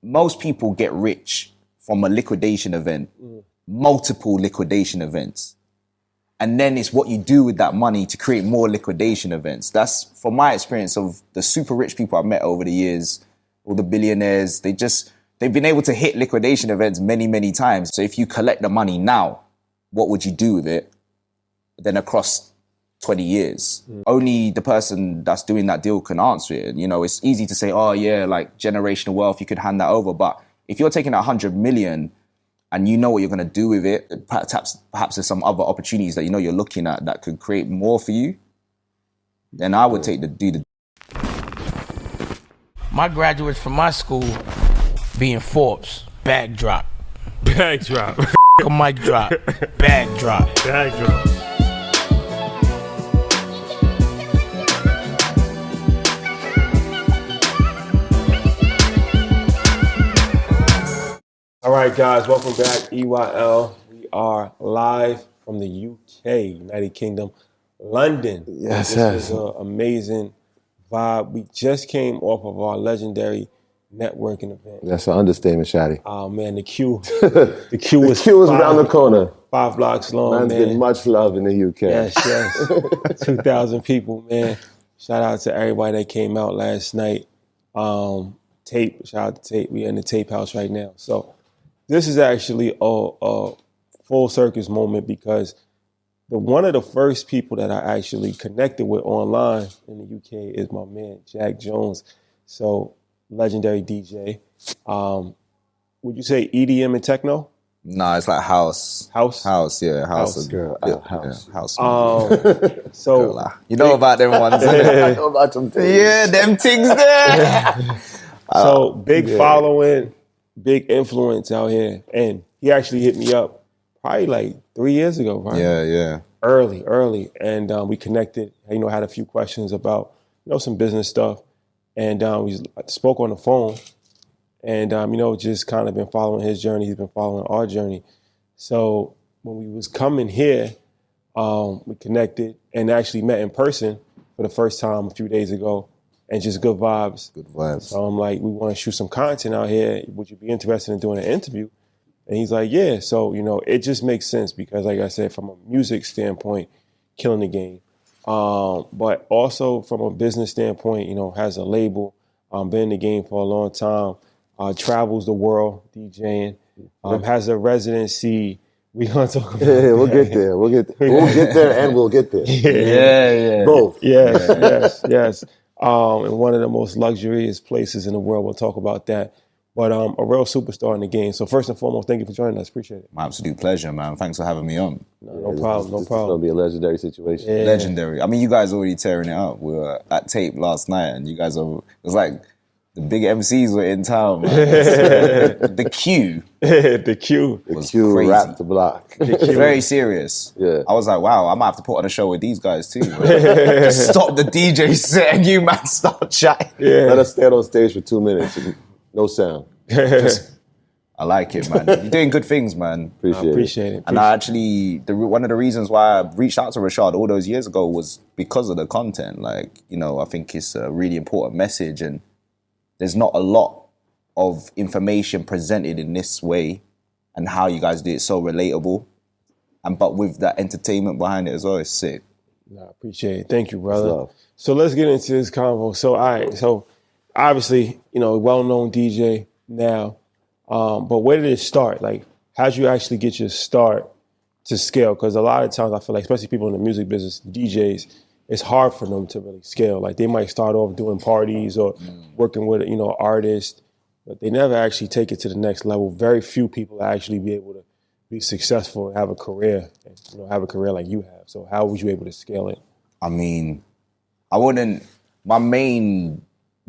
most people get rich from a liquidation event, multiple liquidation events. And then it's what you do with that money to create more liquidation events. That's, from my experience of the super rich people I've met over the years, all the billionaires, they've been able to hit liquidation events many, many times. So if you collect the money now, what would you do with it? Then across 20 years, only the person that's doing that deal can answer it. And, you know, it's easy to say, oh yeah, like generational wealth, you could hand that over. But if you're taking 100 million and you know what you're going to do with it, perhaps there's some other opportunities that you know you're looking at that could create more for you, then I would do the. My graduates from my school being Forbes, bag drop. Bag drop. A mic drop, bag drop. Bag drop. All right, guys, welcome back. EYL. We are live from the UK, United Kingdom, London. Yes, this is an amazing vibe. We just came off of our legendary networking event. That's an understatement, Shadi. Oh man, the queue was the queue was around the corner. 5 blocks long. Man's getting much love in the UK. Yes. 2,000 people, man. Shout out to everybody that came out last night. Tape, shout out to Tape. We're in the Tape House right now. So this is actually a full circus moment because one of the first people that I actually connected with online in the UK is my man, Jax Jones. So legendary DJ. Would you say EDM and techno? No, it's like house. House, yeah. House. Girl, house. Yeah, house. So Girl, you know about them ones. I know about them things. Yeah, them things there. So big following, big influence out here. And he actually hit me up probably like 3 years ago, right? Yeah. Early. And we connected, had a few questions about, some business stuff. And we spoke on the phone. And, just kind of been following his journey. He's been following our journey. So when we was coming here, we connected and actually met in person for the first time a few days ago. And just good vibes. Good vibes. So I'm like, we want to shoot some content out here. Would you be interested in doing an interview? And he's like, yeah. So, it just makes sense because, like I said, from a music standpoint, killing the game. But also from a business standpoint, has a label, been in the game for a long time, travels the world, DJing, has a residency. We're going to talk about Yeah, we'll get there. We'll get there and we'll get there. Yeah. Both. Yes. In one of the most luxurious places in the world. We'll talk about that. But a real superstar in the game. So first and foremost, thank you for joining us. Appreciate it. My absolute pleasure, man. Thanks for having me on. No problem. This is going to be a legendary situation. Yeah. Legendary. I mean, you guys are already tearing it up. We were at Tape last night, and you guys it was like the big MCs were in town, man. The queue. The queue. Was Q crazy. wrapped the block. Very serious. Yeah. I was like, wow, I might have to put on a show with these guys too. Just stop the DJ set and you man start chatting. Yeah. Let us stand on stage for 2 minutes. No sound. I like it, man. You're doing good things, man. Appreciate it. And I actually, one of the reasons why I reached out to Rashad all those years ago was because of the content. Like, I think it's a really important message and there's not a lot of information presented in this way and how you guys do it so relatable. But with that entertainment behind it as well, it's sick. I appreciate it. Thank you, brother. So let's get into this convo. So, all right. So obviously, well-known DJ now. But where did it start? Like, how'd you actually get your start to scale? Because a lot of times I feel like, especially people in the music business, DJs, it's hard for them to really scale. Like, they might start off doing parties or working with, artists, but they never actually take it to the next level. Very few people actually be able to be successful and have a career, like you have. So how was you able to scale it? I mean, my main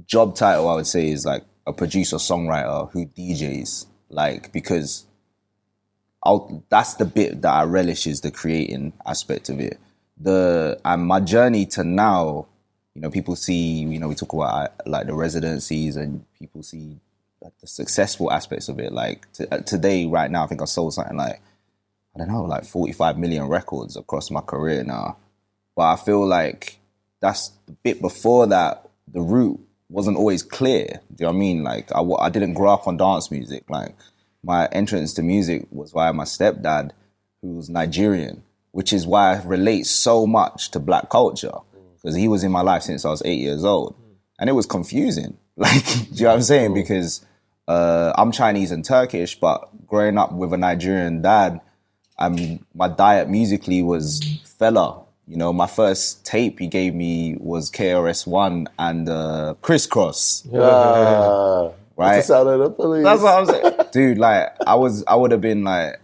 job title, I would say, is like a producer-songwriter who DJs, like, because that's the bit that I relish, is the creating aspect of it. And my journey to now, people see, we talk about like the residencies and people see like the successful aspects of it. Like today, right now, I think I sold something like, I don't know, like 45 million records across my career now. But I feel like that's the bit before that, the route wasn't always clear. Do you know what I mean? Like, I didn't grow up on dance music. Like, my entrance to music was via my stepdad, who was Nigerian, which is why I relate so much to black culture, because he was in my life since I was 8 years old. And it was confusing. Like, do you know what I'm saying? Because I'm Chinese and Turkish, but growing up with a Nigerian dad, my diet musically was Fela. You know, my first tape he gave me was KRS-One and Crisscross. Right. Right? That's the sound of the police. That's what I'm saying. Dude, like, I would have been like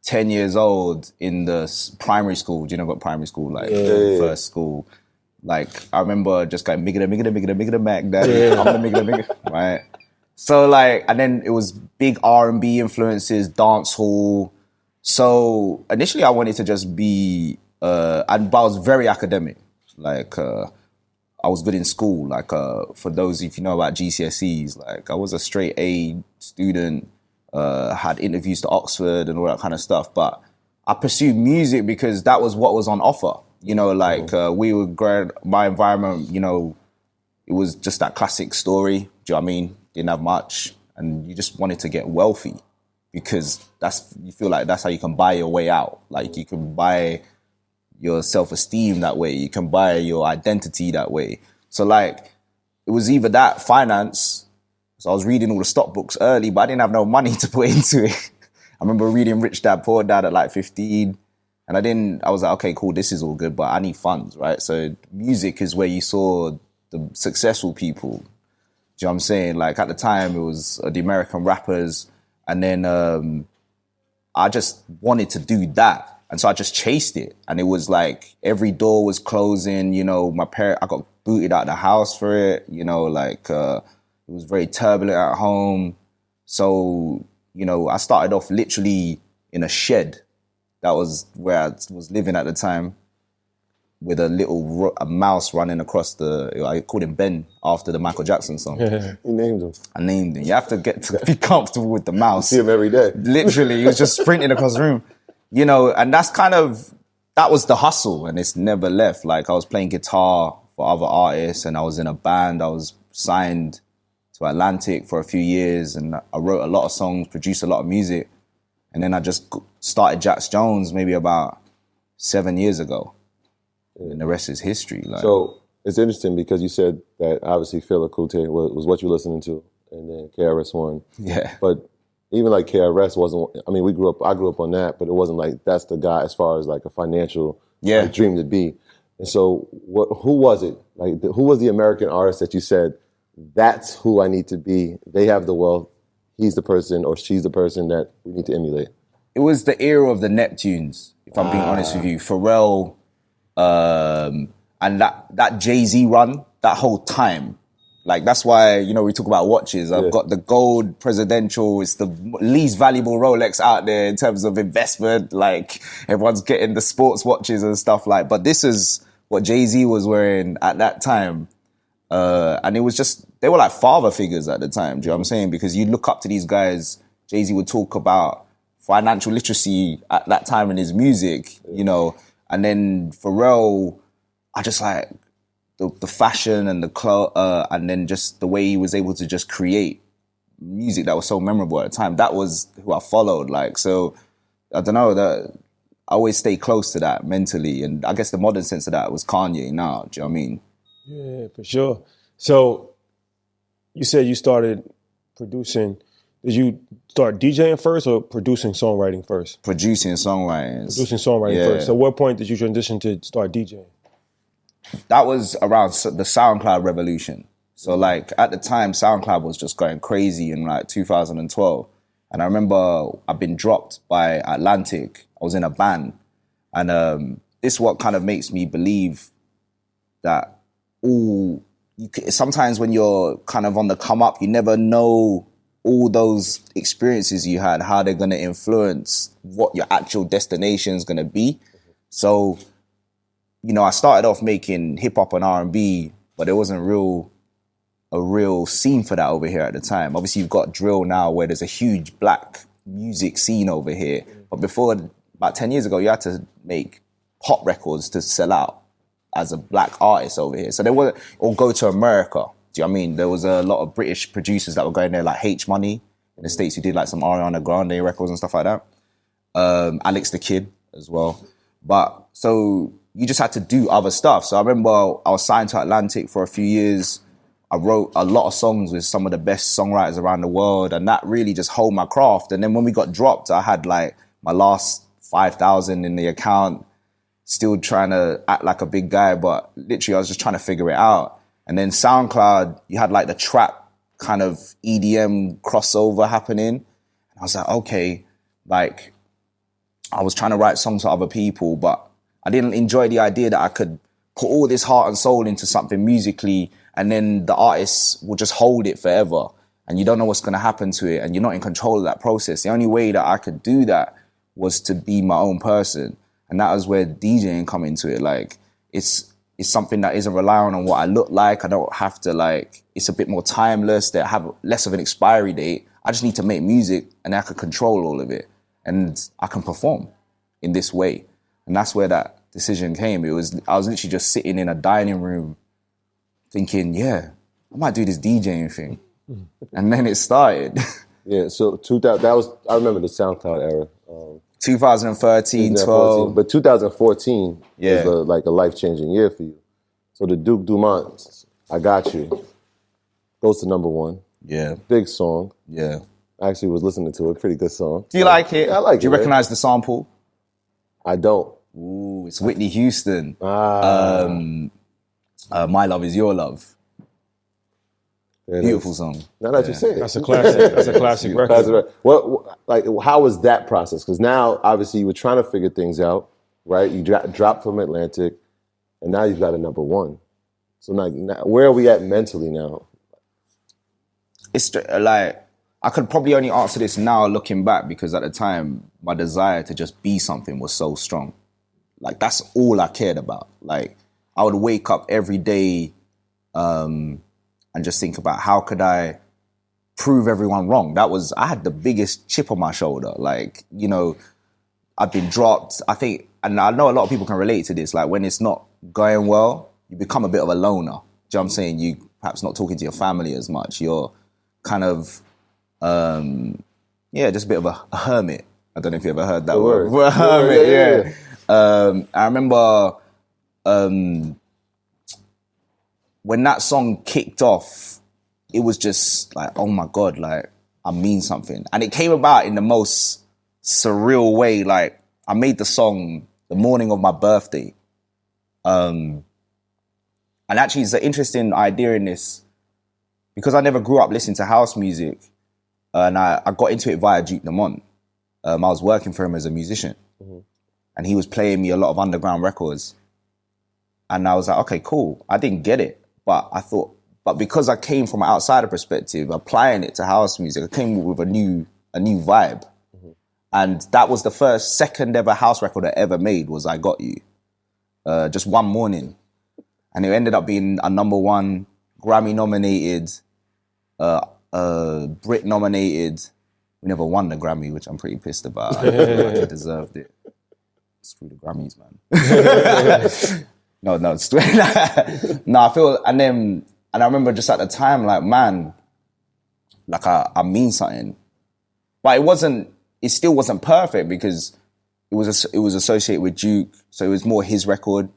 10 years old in the primary school. Do you know what primary school? Like, first school. Like, I remember just going, migga Mac, daddy. I'm the migga, right? So, like, and then it was big R&B influences, dance hall. So, initially I wanted to just be, but I was very academic. Like, I was good in school. Like, for those, if you know about GCSEs, like, I was a straight A student, had interviews to Oxford and all that kind of stuff. But I pursued music because that was what was on offer. You know, like, we were growing, my environment, you know, it was just that classic story. Do you know what I mean? Didn't have much. And you just wanted to get wealthy because you feel like that's how you can buy your way out. Like, you can buy your self-esteem that way. You can buy your identity that way. So, like, it was either that, finance. So I was reading all the stock books early, but I didn't have no money to put into it. I remember reading Rich Dad, Poor Dad at like 15. And I was like, okay, cool, this is all good, but I need funds, right? So music is where you saw the successful people. Do you know what I'm saying? Like, at the time, it was the American rappers. And then I just wanted to do that. And so I just chased it. And it was like every door was closing. You know, I got booted out of the house for it. You know, like it was very turbulent at home. So, you know, I started off literally in a shed. That was where I was living at the time, with a mouse running across I called him Ben after the Michael Jackson song. You named him. I named him. You have to get to be comfortable with the mouse. See him every day. Literally, he was just sprinting across the room. You know, and that was the hustle, and it's never left. Like, I was playing guitar for other artists, and I was in a band. I was signed to Atlantic for a few years, and I wrote a lot of songs, produced a lot of music. And then I just started Jax Jones maybe about 7 years ago. And the rest is history. Like. So it's interesting because you said that obviously Fela Kuti was what you were listening to, and then KRS-One. Yeah. But even like KRS wasn't, I mean, I grew up on that, but it wasn't like that's the guy as far as like a financial dream to be. And so who was it? Like, who was the American artist that you said, that's who I need to be? They have the wealth. He's the person or she's the person that we need to emulate. It was the era of the Neptunes, if I'm being honest with you. Pharrell, and that Jay-Z run, that whole time. Like, that's why, you know, we talk about watches. I've got the gold presidential. It's the least valuable Rolex out there in terms of investment. Like, everyone's getting the sports watches and stuff like, but this is what Jay-Z was wearing at that time. And it was just, they were like father figures at the time. Do you know what I'm saying? Because you look up to these guys. Jay-Z would talk about financial literacy at that time in his music, you know. And then Pharrell, I just like the fashion and the clothes, and then just the way he was able to just create music that was so memorable at the time. That was who I followed. Like, so I don't know, that I always stay close to that mentally. And I guess the modern sense of that was Kanye now. Do you know what I mean? Yeah, for sure. So you said you started producing. Did you start DJing first or producing songwriting first? Producing songwriting. Producing songwriting first. So what point did you transition to start DJing? That was around the SoundCloud revolution. So like at the time, SoundCloud was just going crazy in like 2012. And I remember I'd been dropped by Atlantic. I was in a band. And this is what kind of makes me believe that sometimes when you're kind of on the come up, you never know all those experiences you had, how they're going to influence what your actual destination is going to be. So, you know, I started off making hip hop and R&B, but there wasn't a real scene for that over here at the time. Obviously, you've got drill now where there's a huge black music scene over here. But before, about 10 years ago, you had to make pop records to sell out as a black artist over here. So there wasn't, or go to America Do you know what I mean? There was a lot of British producers that were going there, like H Money in the States, who did like some Ariana Grande records and stuff like that. Alex the Kid as well. But so you just had to do other stuff. So I remember I was signed to Atlantic for a few years. I wrote a lot of songs with some of the best songwriters around the world, and that really just honed my craft. And then when we got dropped, I had like my last 5,000 in the account, still trying to act like a big guy, but literally I was just trying to figure it out. And then SoundCloud, you had like the trap kind of EDM crossover happening. And I was like, okay, like I was trying to write songs for other people, but I didn't enjoy the idea that I could put all this heart and soul into something musically, and then the artists will just hold it forever, and you don't know what's going to happen to it, and you're not in control of that process. The only way that I could do that was to be my own person, and that was where DJing come into it. Like, it's something that isn't relying on what I look like. I don't have to, like, it's a bit more timeless. They have less of an expiry date. I just need to make music, and I can control all of it, and I can perform in this way. And that's where that decision came. I was literally just sitting in a dining room thinking, yeah, I might do this DJing thing. And then it started. Yeah, so 2000, that was, I remember the SoundCloud era. 2013, 12. But 2014 Yeah. was like a life-changing year for you. So the Duke Dumont, I Got You, goes to #1. Yeah. Big song. Yeah. I actually was listening to it. Pretty good song. Do you like it? Yeah, I like it. Do you recognize the sample? I don't. Ooh, it's Whitney Houston. Ah. My Love Is Your Love. There it Beautiful is. song. Now that you say it. That's a classic. That's a classic record. How was that process? Because now, obviously, you were trying to figure things out, right? You dropped from Atlantic, and now you've got a #1. So now, where are we at mentally now? It's like, I could probably only answer this now looking back, because at the time, my desire to just be something was so strong. Like, that's all I cared about. Like, I would wake up every day and just think about how could I prove everyone wrong. I had the biggest chip on my shoulder. Like, you know, I've been dropped. I think, and I know a lot of people can relate to this, like when it's not going well, you become a bit of a loner. Do you know what I'm saying? You perhaps not talking to your family as much. You're kind of, just a bit of a hermit. I don't know if you ever heard that word. A hermit, yeah. I remember when that song kicked off, it was just like, oh my God, like, I mean something. And it came about in the most surreal way. Like, I made the song the morning of my birthday. And actually, it's an interesting idea in this, because I never grew up listening to house music, and I got into it via Duke Dumont. I was working for him as a musician, and he was playing me a lot of underground records. And I was like, okay, cool. I didn't get it, but I thought, but because I came from an outsider perspective, applying it to house music, I came with a new vibe. And that was the second ever house record I ever made, was I Got You. Just one morning. And it ended up being a #1, Grammy nominated, Brit nominated. We never won the Grammy, which I'm pretty pissed about. I feel like I deserved it. Screw the Grammys, man. No, I feel, and I remember just at the time, like, man, like I mean something. But it still wasn't perfect, because it was associated with Duke, so it was more his record.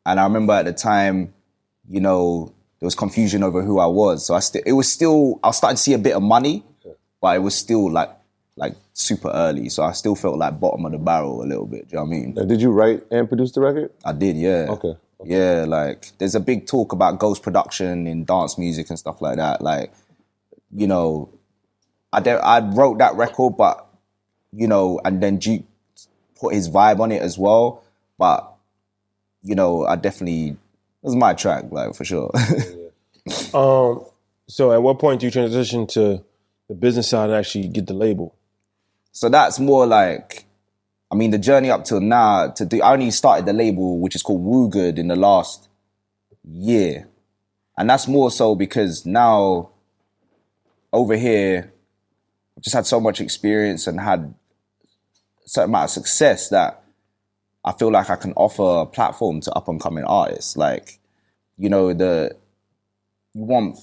And I remember at the time, you know, there was confusion over who I was. So I was starting to see a bit of money, but it was still like super early. So I still felt like bottom of the barrel a little bit. Do you know what I mean? Now, did you write and produce the record? I did, yeah. Okay. Yeah, like, there's a big talk about ghost production in dance music and stuff like that. Like, you know, I wrote that record, but, you know, and then Duke put his vibe on it as well. But, you know, it was my track, like, for sure. So at what point do you transition to the business side and actually get the label? So that's more like, I mean, the journey up till now, I only started the label, which is called Woo Good, in the last year. And that's more so because now, over here, I've just had so much experience and had a certain amount of success that I feel like I can offer a platform to up-and-coming artists. Like, you know, you want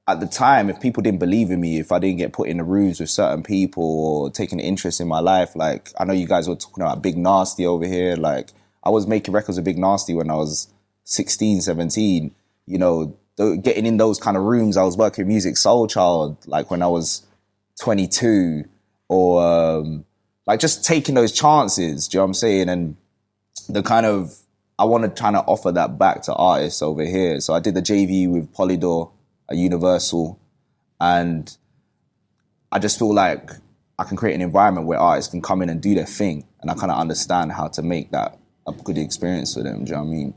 at the time, if people didn't believe in me, if I didn't get put in the rooms with certain people or taking an interest in my life, like I know you guys were talking about Big Nasty over here. Like I was making records with Big Nasty when I was 16, 17. You know, getting in those kind of rooms. I was working with Music Soul Child, like when I was 22, or like just taking those chances. Do you know what I'm saying? And the kind of, I want to kind of offer that back to artists over here. So I did the JV with Polydor at Universal, and I just feel like I can create an environment where artists can come in and do their thing, and I kind of understand how to make that a good experience for them. Do you know what I mean?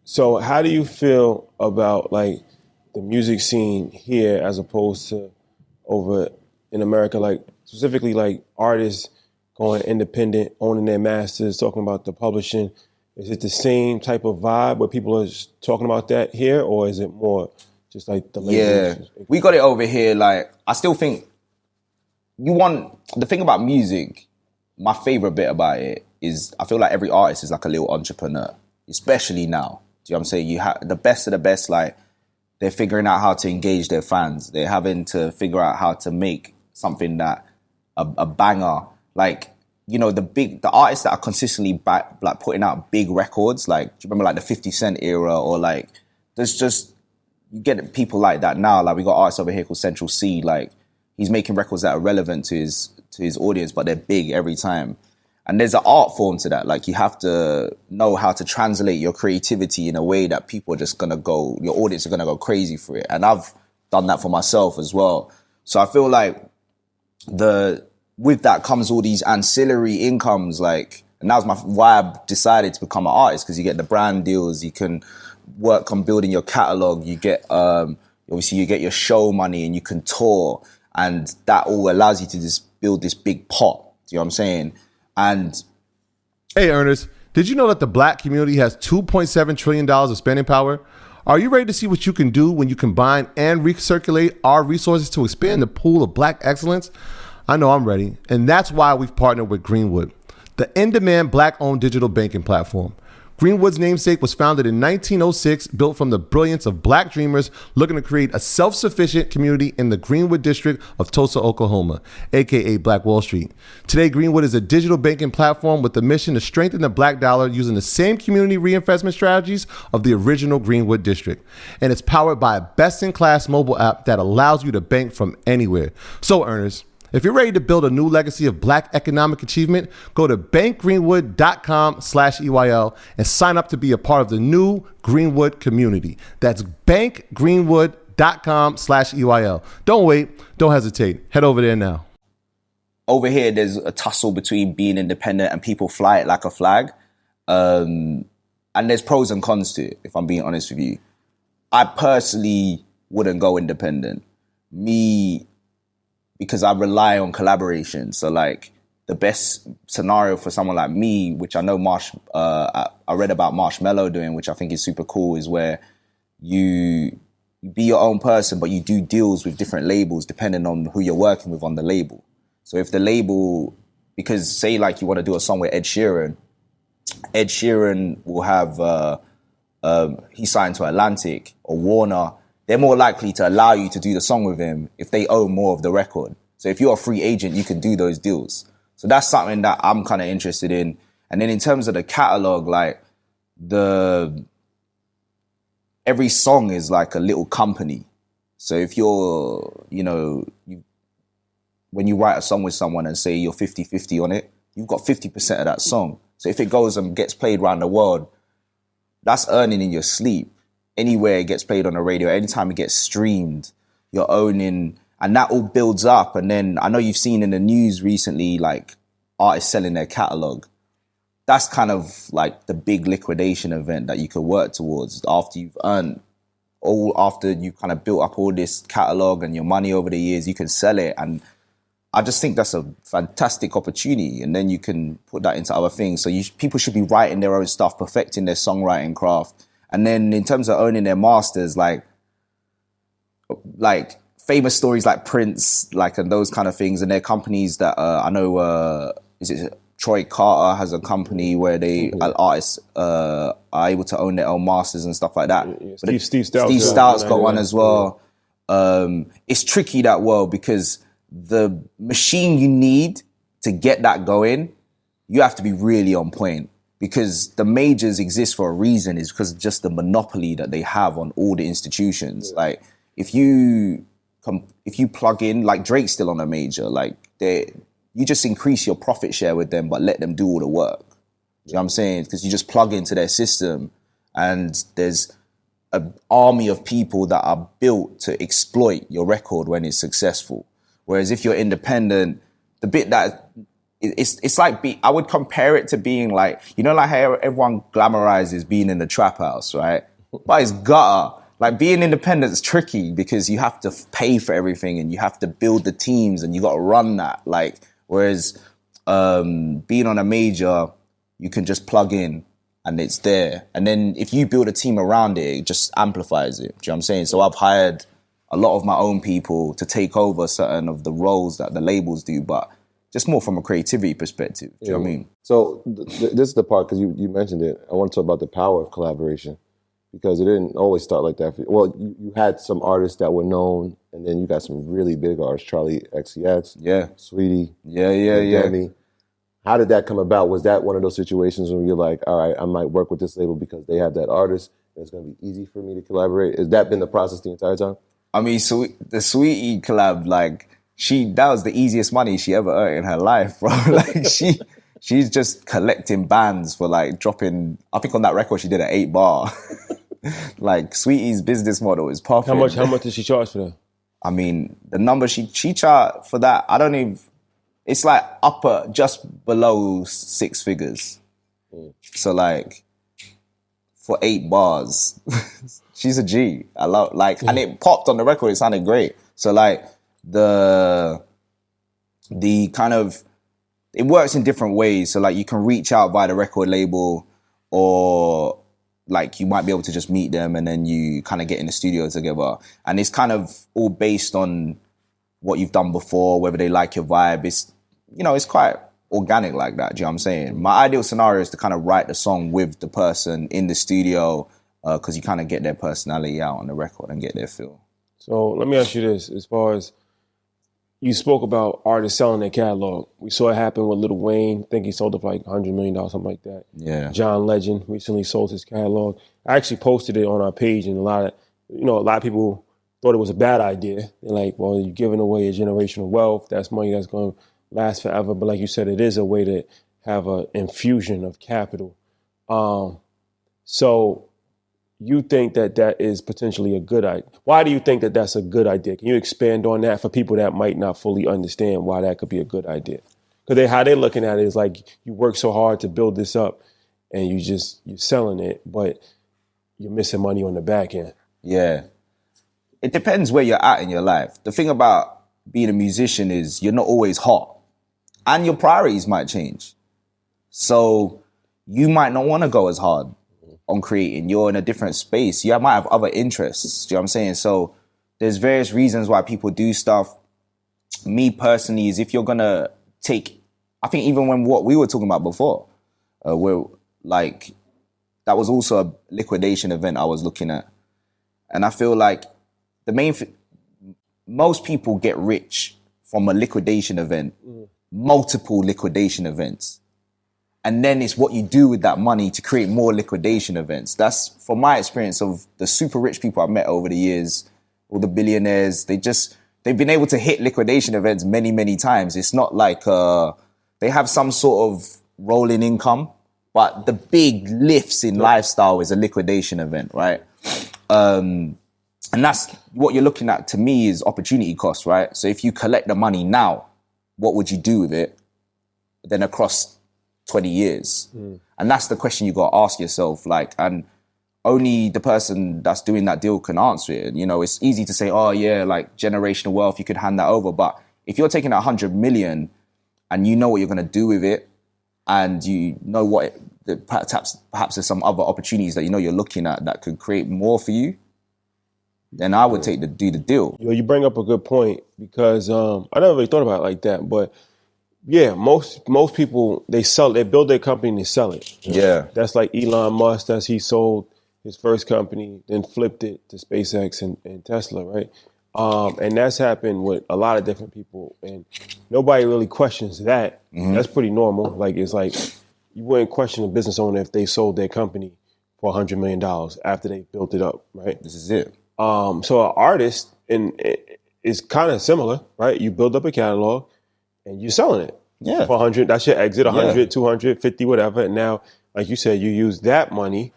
So how do you feel about like the music scene here as opposed to over in America, like specifically like artists going independent, owning their masters, talking about the publishing? Is it the same type of vibe where people are just talking about that here, or is it more just like the labels? Yeah, we got it over here. Like, I still think the thing about music, my favorite bit about it is I feel like every artist is like a little entrepreneur, especially now. Do you know what I'm saying? You have the best of the best, like they're figuring out how to engage their fans. They're having to figure out how to make something that a banger, like, you know, the artists that are consistently like putting out big records, like, do you remember like the 50 Cent era, or like, there's just, you get people like that now. Like we got artists over here called Central C, like he's making records that are relevant to his audience, but they're big every time. And there's an art form to that. Like you have to know how to translate your creativity in a way that people are just gonna go, your audience are gonna go crazy for it. And I've done that for myself as well. So I feel like with that comes all these ancillary incomes, like, and that was why I decided to become an artist, because you get the brand deals, you can work on building your catalog, you get, obviously you get your show money and you can tour, and that all allows you to just build this big pot. Do you know what I'm saying? And hey, Ernest, did you know that the black community has $2.7 trillion of spending power? Are you ready to see what you can do when you combine and recirculate our resources to expand the pool of black excellence? I know I'm ready, and that's why we've partnered with Greenwood, the in-demand black-owned digital banking platform. Greenwood's namesake was founded in 1906, built from the brilliance of black dreamers looking to create a self-sufficient community in the Greenwood district of Tulsa, Oklahoma, aka Black Wall Street. Today, Greenwood is a digital banking platform with the mission to strengthen the black dollar using the same community reinvestment strategies of the original Greenwood district. And it's powered by a best-in-class mobile app that allows you to bank from anywhere. So, Ernest, if you're ready to build a new legacy of black economic achievement, go to bankgreenwood.com/EYL and sign up to be a part of the new Greenwood community. That's bankgreenwood.com/EYL. Don't wait. Don't hesitate. Head over there now. Over here, there's a tussle between being independent and people fly it like a flag. And there's pros and cons to it, if I'm being honest with you. I personally wouldn't go independent. Because I rely on collaboration. So like the best scenario for someone like me, which I know I read about Marshmello doing, which I think is super cool, is where you be your own person, but you do deals with different labels depending on who you're working with on the label. So if the label, because say like you want to do a song with Ed Sheeran will have, he signed to Atlantic or Warner, they're more likely to allow you to do the song with him if they own more of the record. So if you're a free agent, you can do those deals. So that's something that I'm kind of interested in. And then in terms of the catalog, like every song is like a little company. So if you're, when you write a song with someone and say you're 50-50 on it, you've got 50% of that song. So if it goes and gets played around the world, that's earning in your sleep. Anywhere it gets played on the radio, anytime it gets streamed, you're owning, and that all builds up. And then I know you've seen in the news recently, like artists selling their catalog. That's kind of like the big liquidation event that you could work towards after you've earned after you kind of built up all this catalog and your money over the years, you can sell it. And I just think that's a fantastic opportunity. And then you can put that into other things. So people should be writing their own stuff, perfecting their songwriting craft. And then in terms of owning their masters, like famous stories like Prince, like, and those kind of things, and their companies that I know, is it Troy Carter has a company where artists are able to own their own masters and stuff like that. Yeah, Steve Stout's got one as well. It's tricky, that world, because the machine you need to get that going, you have to be really on point, because the majors exist for a reason. Is because just the monopoly that they have on all the institutions. Yeah. Like if you plug in, like Drake's still on a major, like you just increase your profit share with them, but let them do all the work. Do you know what I'm saying? Because you just plug into their system, and there's an army of people that are built to exploit your record when it's successful. Whereas if you're independent, the bit that it's like I would compare it to being like, you know, like how everyone glamorizes being in the trap house, right? But it's gutter. Like being independent is tricky because you have to pay for everything and you have to build the teams and you got to run that. Like, whereas being on a major, you can just plug in and it's there. And then if you build a team around it, it just amplifies it. Do you know what I'm saying? So I've hired a lot of my own people to take over certain of the roles that the labels do, but just more from a creativity perspective. Do you know what I mean? So this is the part, because you mentioned it. I want to talk about the power of collaboration, because it didn't always start like that. Well, you had some artists that were known, and then you got some really big artists, Charlie XCX, Sweetie, Demi. How did that come about? Was that one of those situations where you're like, all right, I might work with this label because they have that artist, and it's going to be easy for me to collaborate? Has that been the process the entire time? I mean, so the Sweetie collab, like, that was the easiest money she ever earned in her life, bro. Like, she's just collecting bands for, like, dropping, I think on that record she did an 8-bar. Like, Sweetie's business model is perfect. How much did she charge for that? I mean, the number she charged for that, I don't even, it's like just below 6 figures. So, like, for 8 bars, she's a G. I love, like, and it popped on the record, it sounded great. So, like, the kind of, it works in different ways. So, like, you can reach out via the record label, or like you might be able to just meet them and then you kind of get in the studio together. And it's kind of all based on what you've done before, whether they like your vibe. It's, you know, it's quite organic like that. Do you know what I'm saying? My ideal scenario is to kind of write the song with the person in the studio, because you kind of get their personality out on the record and get their feel. So let me ask you this, as far as you spoke about artists selling their catalog. We saw it happen with Lil Wayne. I think he sold it for like $100 million, something like that. Yeah. John Legend recently sold his catalog. I actually posted it on our page, and a lot of people thought it was a bad idea. They're like, well, you're giving away a generational wealth. That's money that's going to last forever. But like you said, it is a way to have an infusion of capital. So you think that is potentially a good idea. Why do you think that that's a good idea? Can you expand on that for people that might not fully understand why that could be a good idea? Because how they're looking at it is like, you work so hard to build this up and you're selling it, but you're missing money on the back end. Yeah. It depends where you're at in your life. The thing about being a musician is you're not always hot, and your priorities might change. So you might not want to go as hard on creating. You're in a different space. You might have other interests. Do you know what I'm saying? So there's various reasons why people do stuff. Me personally is, if you're going to take, I think even when what we were talking about before, where like, that was also a liquidation event I was looking at. And I feel like most people get rich from a liquidation event, multiple liquidation events. And then it's what you do with that money to create more liquidation events. That's, from my experience of the super rich people I've met over the years, all the billionaires, they've been able to hit liquidation events many, many times. It's not like they have some sort of rolling income, but the big lifts in lifestyle is a liquidation event, right? And that's what you're looking at, to me, is opportunity cost, right? So if you collect the money now, what would you do with it? Then across 20 years. And that's the question you got to ask yourself. Like, and only the person that's doing that deal can answer it. You know, it's easy to say, oh yeah, like generational wealth, you could hand that over. But if you're taking 100 million and you know what you're going to do with it, and you know perhaps there's some other opportunities that you know you're looking at that could create more for you, then I would do the deal. You bring up a good point, because I never really thought about it like that, but Yeah, most people they build their company and they sell it. Yeah. That's like Elon Musk. He sold his first company, then flipped it to SpaceX and Tesla, right? And that's happened with a lot of different people, and nobody really questions that. That's pretty normal. Like it's like you wouldn't question a business owner if they sold their company for $100 million after they built it up, right? This is it. So an artist is kind of similar, right? You build up a catalog and you're selling it. Yeah. For 100, that's your exit, 100, 200, 50, whatever. And now, like you said, you use that money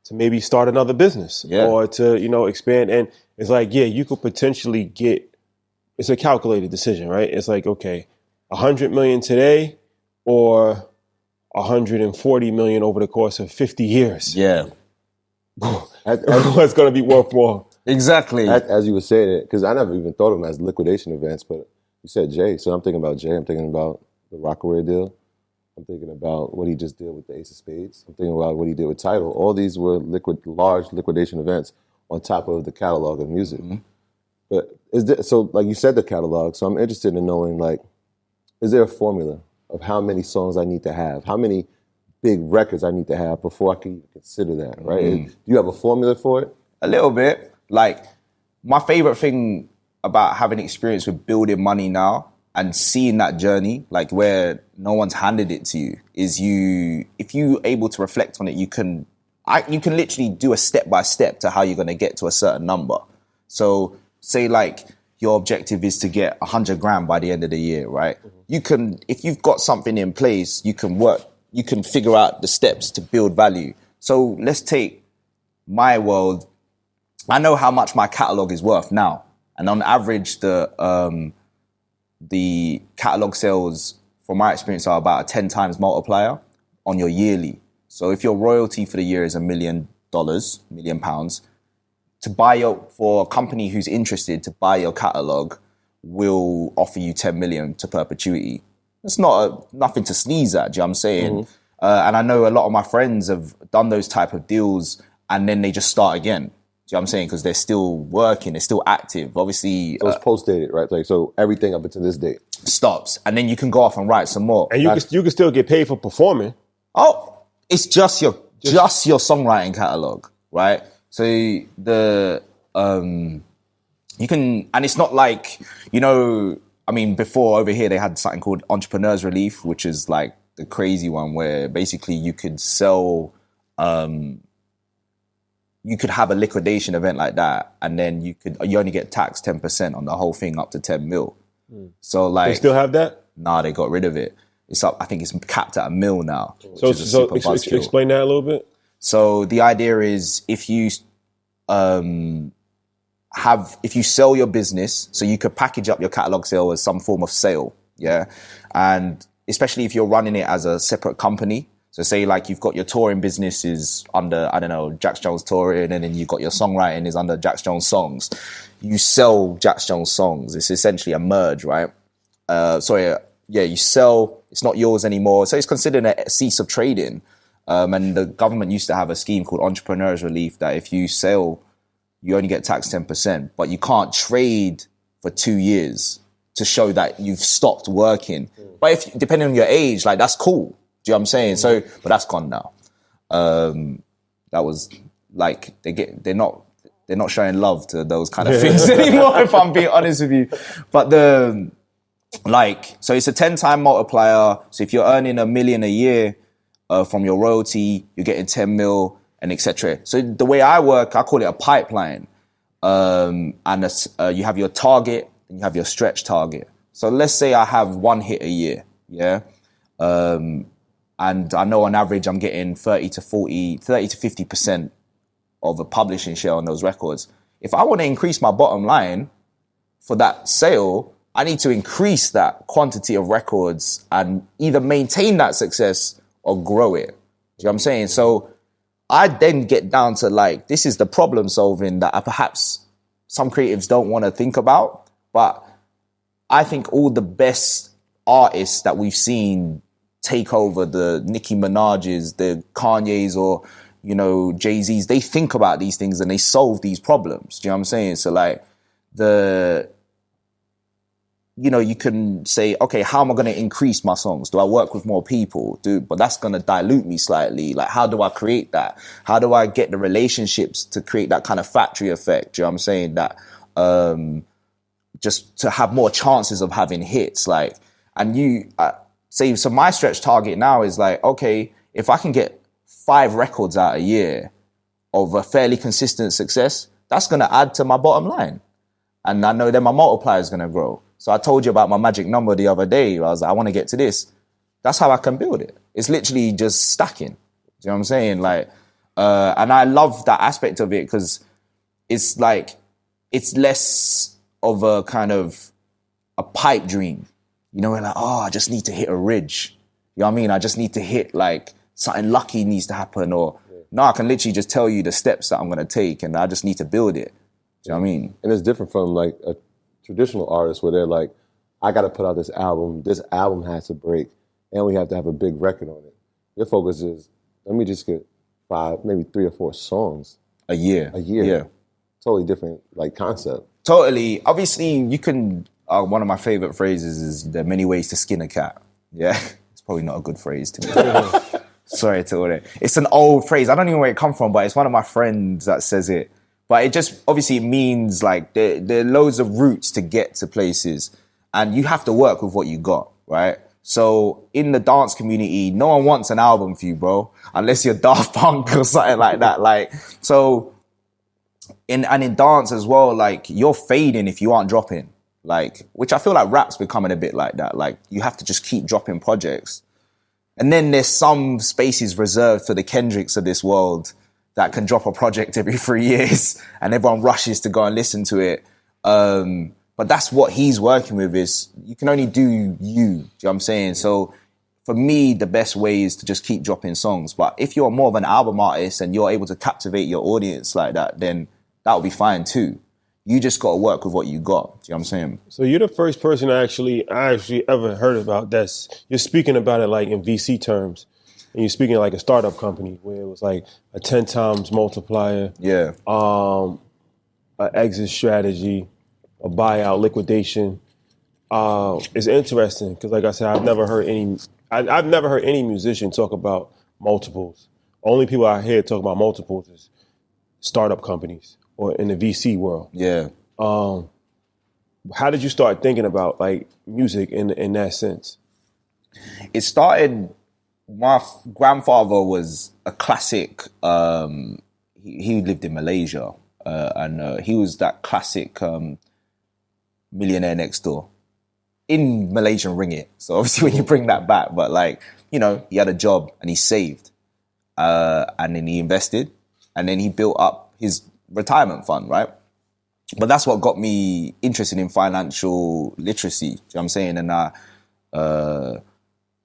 to maybe start another business or to, expand. And it's like, you could potentially it's a calculated decision, right? It's like, okay, 100 million today or 140 million over the course of 50 years. Yeah. What's going to be worth more? Exactly. As you were saying it, because I never even thought of them as liquidation events, but you said Jay, so I'm thinking about Jay. I'm thinking about the Rockaway deal. I'm thinking about what he just did with the Ace of Spades. I'm thinking about what he did with Tidal. All these were large liquidation events on top of the catalog of music. But like you said, the catalog. So I'm interested in knowing, like, is there a formula of how many songs I need to have, how many big records I need to have before I can even consider that, right? Do you have a formula for it? A little bit. Like, my favorite thing about having experience with building money now and seeing that journey, like where no one's handed it to you, is if you're able to reflect on it, you can literally do a step by step to how you're going to get to a certain number. So say like your objective is to get 100 grand by the end of the year, right? You can, if you've got something in place, you can figure out the steps to build value. So let's take my world. I know how much my catalog is worth now. And on average, the catalog sales, from my experience, are about a 10 times multiplier on your yearly. So if your royalty for the year is $1 million, £1 million, for a company who's interested to buy your catalog will offer you 10 million to perpetuity. It's nothing to sneeze at, do you know what I'm saying? And I know a lot of my friends have done those type of deals and then they just start again. Do you know what I'm saying? Because they're still working, they're still active. Obviously, so it's post-dated, right? Like, so everything up until this date stops, and then you can go off and write some more. And you can still get paid for performing. Oh, it's just your songwriting catalog, right? So you can, and it's not like, I mean, before over here they had something called Entrepreneurs Relief, which is like the crazy one where basically you could sell. You could have a liquidation event like that, and then you only get taxed 10% on the whole thing up to 10 mil. So like, they still have that? Nah, they got rid of it. It's up. I think it's capped at $1 million now. So explain that a little bit. So the idea is if you sell your business, so you could package up your catalog sale as some form of sale, yeah, and especially if you're running it as a separate company. So say like you've got your touring business is under, I don't know, Jax Jones Touring, and then you've got your songwriting is under Jax Jones Songs. You sell Jax Jones Songs. It's essentially a merge, right? You sell, it's not yours anymore. So it's considered a cease of trading. And the government used to have a scheme called Entrepreneurs Relief that if you sell, you only get taxed 10%, but you can't trade for 2 years to show that you've stopped working. But depending on your age, like that's cool. Do you know what I'm saying? So, but that's gone now. That was like they're not showing love to those kind of things anymore, if I'm being honest with you. But so it's a 10-time multiplier. So if you're earning $1 million a year from your royalty, you're getting 10 mil and etc. So the way I work, I call it a pipeline. And you have your target and you have your stretch target. So let's say I have one hit a year, yeah. And I know on average I'm getting 30 to 50% of a publishing share on those records. If I want to increase my bottom line for that sale, I need to increase that quantity of records and either maintain that success or grow it. Do you know what I'm saying? So I then get down to like, this is the problem solving that perhaps some creatives don't want to think about. But I think all the best artists that we've seen take over, the Nicki Minaj's, the Kanye's, or, Jay-Z's, they think about these things and they solve these problems. Do you know what I'm saying? So like you can say, okay, how am I going to increase my songs? Do I work with more people? But that's going to dilute me slightly. Like, how do I create that? How do I get the relationships to create that kind of factory effect? Do you know what I'm saying? That, just to have more chances of having hits. Like, and so my stretch target now is like, okay, if I can get 5 records out a year of a fairly consistent success, that's going to add to my bottom line. And I know then my multiplier is going to grow. So I told you about my magic number the other day. I was like, I want to get to this. That's how I can build it. It's literally just stacking. Do you know what I'm saying? Like, and I love that aspect of it because it's like, it's less of a kind of a pipe dream. We're like, I just need to hit a ridge. You know what I mean? I just need to hit like something lucky needs to happen. Or no, I can literally just tell you the steps that I'm going to take and I just need to build it. Do you know what I mean? And it's different from like a traditional artist where they're like, I got to put out this album has to break, and we have to have a big record on it. Your focus is, let me just get 5, maybe 3 or 4 songs. A year. Yeah. Totally different like concept. Totally. Obviously, you can, one of my favorite phrases is there are many ways to skin a cat. Yeah. It's probably not a good phrase to me. Sorry to all that. It's an old phrase. I don't even know where it comes from, but it's one of my friends that says it. But it just obviously means like there are loads of routes to get to places and you have to work with what you got, right? So in the dance community, no one wants an album for you, bro, unless you're Daft Punk or something like that. Like, so in dance as well, like you're fading if you aren't dropping, like, which I feel like rap's becoming a bit like that. Like you have to just keep dropping projects. And then there's some spaces reserved for the Kendricks of this world that can drop a project every 3 years and everyone rushes to go and listen to it. But that's what he's working with is you can only do you. Do you know what I'm saying? So for me, the best way is to just keep dropping songs. But if you're more of an album artist and you're able to captivate your audience like that, then that'll be fine too. You just got to work with what you got. Do you know what I'm saying? So you're the first person I actually ever heard about you're speaking about it like in VC terms. And you're speaking like a startup company where it was like a 10 times multiplier. Yeah. An exit strategy, a buyout, liquidation. It's interesting because, like I said, I've never heard any musician talk about multiples. Only people I hear talk about multiples is startup companies or in the VC world. Yeah. How did you start thinking about like music in that sense? It started. My grandfather was a classic. He lived in Malaysia, and he was that classic millionaire next door in Malaysian ringgit. So obviously, when you bring that back, but like he had a job and he saved, and then he invested, and then he built up his retirement fund, right? But that's what got me interested in financial literacy. Do you know what I'm saying? And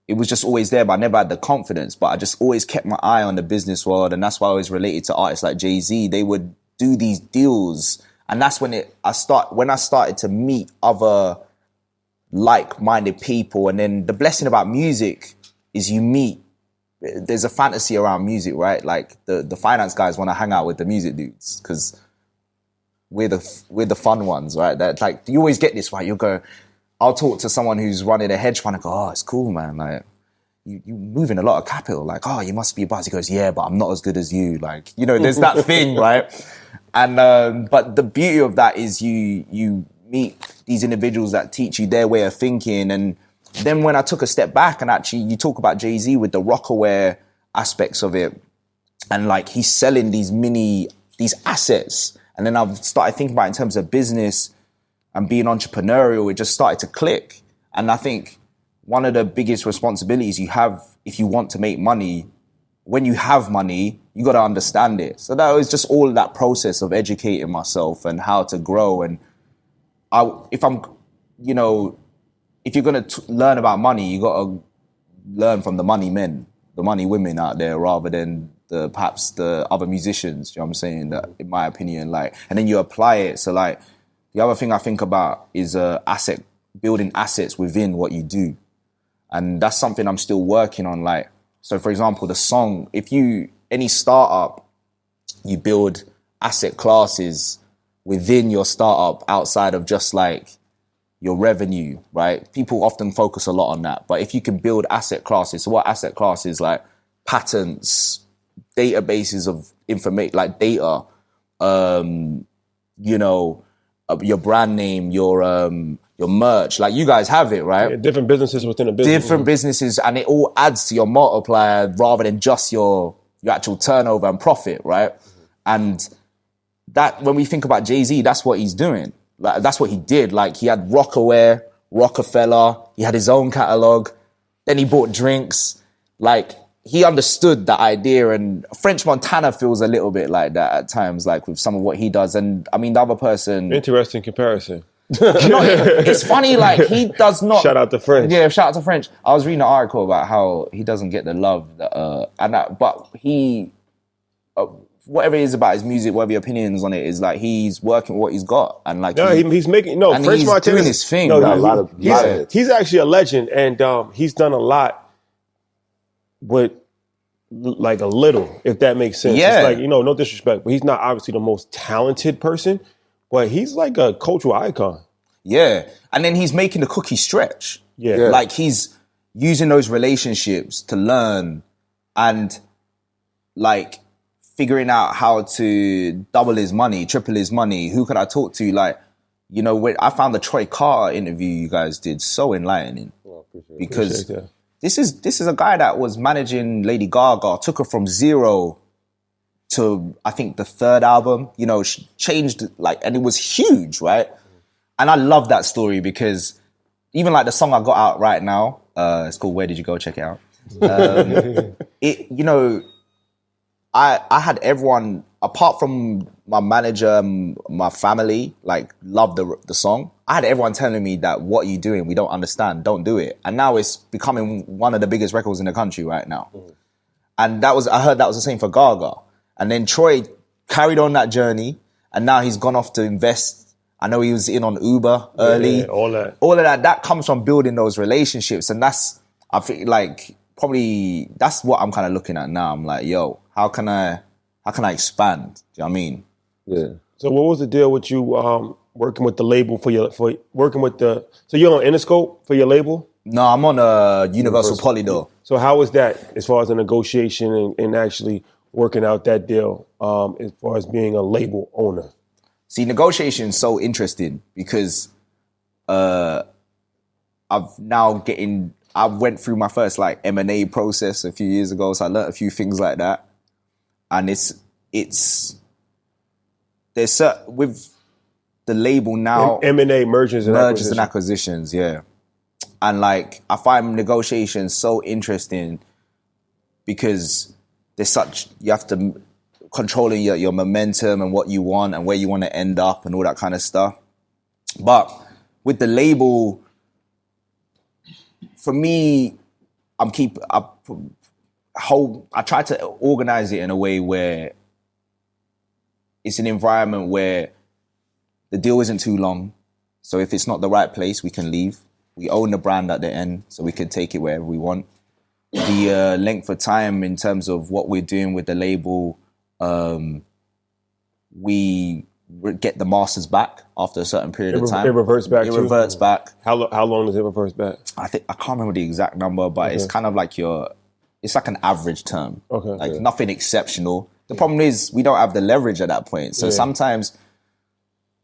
it was just always there, but I never had the confidence. But I just always kept my eye on the business world. And that's why I always related to artists like Jay-Z. They would do these deals. And that's when I started to meet other like-minded people. And then the blessing about music is there's a fantasy around music, right? Like the finance guys want to hang out with the music dudes because we're the fun ones, right? That like, you always get this, right? You'll go, I'll talk to someone who's running a hedge fund and go, it's cool, man. Like, you moving a lot of capital. Like, you must be a buzz. He goes, yeah, but I'm not as good as you. Like, there's that thing, right? And, but the beauty of that is you meet these individuals that teach you their way of thinking. And then when I took a step back and actually you talk about Jay-Z with the rock-aware aspects of it, and like he's selling these assets. And then I've started thinking about it in terms of business and being entrepreneurial, it just started to click. And I think one of the biggest responsibilities you have if you want to make money, when you have money, you got to understand it. So that was just all of that process of educating myself and how to grow. And if you're going to learn about money, you got to learn from the money men, the money women out there, rather than perhaps the other musicians. You know what I'm saying? That, in my opinion, like, and then you apply it. So like, the other thing I think about is building assets within what you do. And that's something I'm still working on. Like, so for example, the song, any startup, you build asset classes within your startup outside of just like your revenue, right? People often focus a lot on that. But if you can build asset classes, so what asset classes? Like patents, databases of information, like data, you know, your brand name, your merch, like you guys have it, right? Yeah, different businesses within a business. Different businesses, and it all adds to your multiplier rather than just your actual turnover and profit, right? And that, when we think about Jay-Z, that's what he's doing. Like, that's what he did. Like, he had Rockaware, Rockefeller, he had his own catalog, then he bought drinks. Like, he understood that idea, and French Montana feels a little bit like that at times, like with some of what he does. And I mean, the other person... Interesting comparison. It's funny, like, he does not... Shout out to French. Yeah, shout out to French. I was reading an article about how he doesn't get the love, but he... whatever it is about his music, whatever your opinions on it is, like, he's working with what he's got, and like he's making and French he's Montana doing his thing. No, he's actually a legend, and he's done a lot with like a little, if that makes sense. Yeah, it's like, no disrespect, but he's not obviously the most talented person, but he's like a cultural icon. Yeah, and then he's making the cookie stretch. Yeah, like he's using those relationships to learn and like figuring out how to double his money, triple his money. Who could I talk to? Like, when I found the Troy Carter interview you guys did so enlightening. Well, because this is a guy that was managing Lady Gaga, took her from zero to, I think, the third album. She changed, and it was huge, right? And I love that story because even like the song I got out right now, it's called Where Did You Go? Check it out. I had everyone, apart from my manager, my family, like, loved the song. I had everyone telling me that, what are you doing? We don't understand. Don't do it. And now it's becoming one of the biggest records in the country right now. And I heard that was the same for Gaga. And then Troy carried on that journey, and now he's gone off to invest. I know he was in on Uber early. Yeah, all that. All of that. That comes from building those relationships. And that's, I think, like, probably, that's what I'm kind of looking at now. I'm like, yo, how can I expand? Do you know what I mean? Yeah. So what was the deal with you working with the label so you're on Interscope for your label? No, I'm on Universal Polydor. So how was that as far as the negotiation and actually working out that deal as far as being a label owner? See, negotiation is so interesting because I went through my first like M&A process a few years ago, so I learned a few things like that. And with the label now, M&A, mergers and acquisitions, yeah. And like, I find negotiations so interesting because you have to controlling your momentum and what you want and where you want to end up and all that kind of stuff. But with the label, for me, I try to organize it in a way where it's an environment where the deal isn't too long. So if it's not the right place, we can leave. We own the brand at the end, so we can take it wherever we want. The length of time in terms of what we're doing with the label, we get the masters back after a certain period of time. It reverts back. Back. How long does it reverse back? I can't remember the exact number, but it's kind of like it's like an average term. Okay. Nothing exceptional. The problem is we don't have the leverage at that point. So sometimes,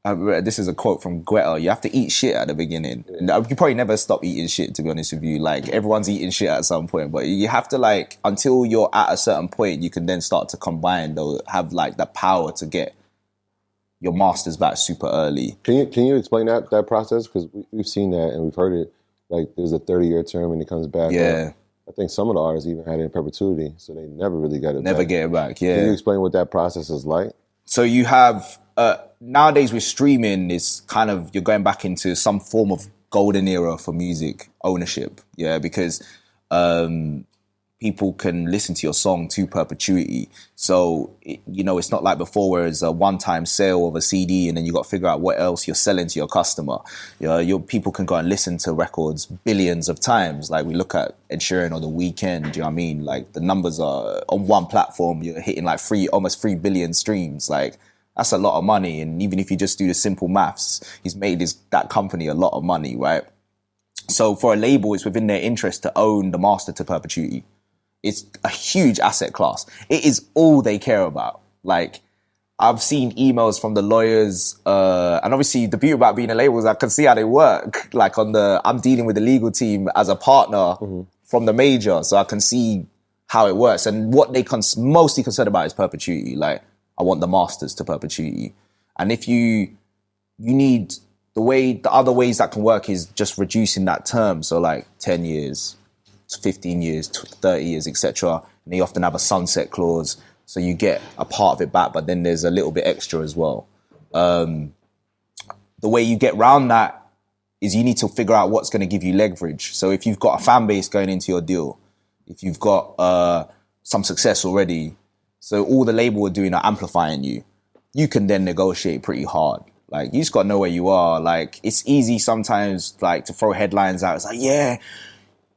this is a quote from Guetta, you have to eat shit at the beginning. Yeah. You probably never stop eating shit, to be honest with you. Like, everyone's eating shit at some point, but you have to, like, until you're at a certain point, you can then start to combine, though, have like the power to get your masters back super early. Can you explain that process? Because we've seen that and we've heard it. Like, there's a 30-year term and it comes back. Yeah. I think some of the artists even had it in perpetuity, so they never really got it back. Never get it back, yeah. Can you explain what that process is like? So you have, nowadays with streaming, it's kind of, you're going back into some form of golden era for music ownership, yeah, because people can listen to your song to perpetuity. So, it's not like before where it's a one-time sale of a CD and then you got to figure out what else you're selling to your customer. Your people can go and listen to records billions of times. Like, we look at Ed Sheeran or The Weeknd, do you know what I mean? Like, the numbers are on one platform, you're hitting like almost 3 billion streams. Like, That's a lot of money. And even if you just do the simple maths, he's made that company a lot of money, right? So for a label, it's within their interest to own the master to perpetuity. It's a huge asset class. It is all they care about. Like, I've seen emails from the lawyers, and obviously the beauty about being a label is I can see how they work. Like I'm dealing with the legal team as a partner from the major, so I can see how it works. And what they mostly concerned about is perpetuity. Like, I want the masters to perpetuity. And if you need the other ways that can work is just reducing that term. So like 10 years, 15 years, 30 years, etc. And they often have a sunset clause. So you get a part of it back, but then there's a little bit extra as well. The way you get around that is you need to figure out what's going to give you leverage. So if you've got a fan base going into your deal, if you've got some success already, so all the label are doing are amplifying you, you can then negotiate pretty hard. Like, you just got to know where you are. Like, it's easy sometimes, like, to throw headlines out. It's like, yeah,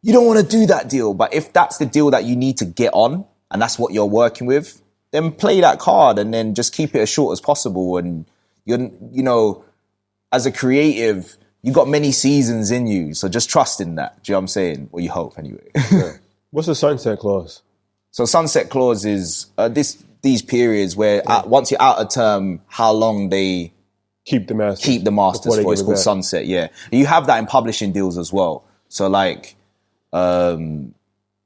you don't want to do that deal. But if that's the deal that you need to get on, and that's what you're working with, then play that card and then just keep it as short as possible. And as a creative, you got many seasons in you, so just trust in that. Do you know what I'm saying? Well, you hope anyway. Yeah. What's the sunset clause? So sunset clause is these periods where once you're out of term, how long they keep the masters for. It's called sunset. Yeah, you have that in publishing deals as well. So like.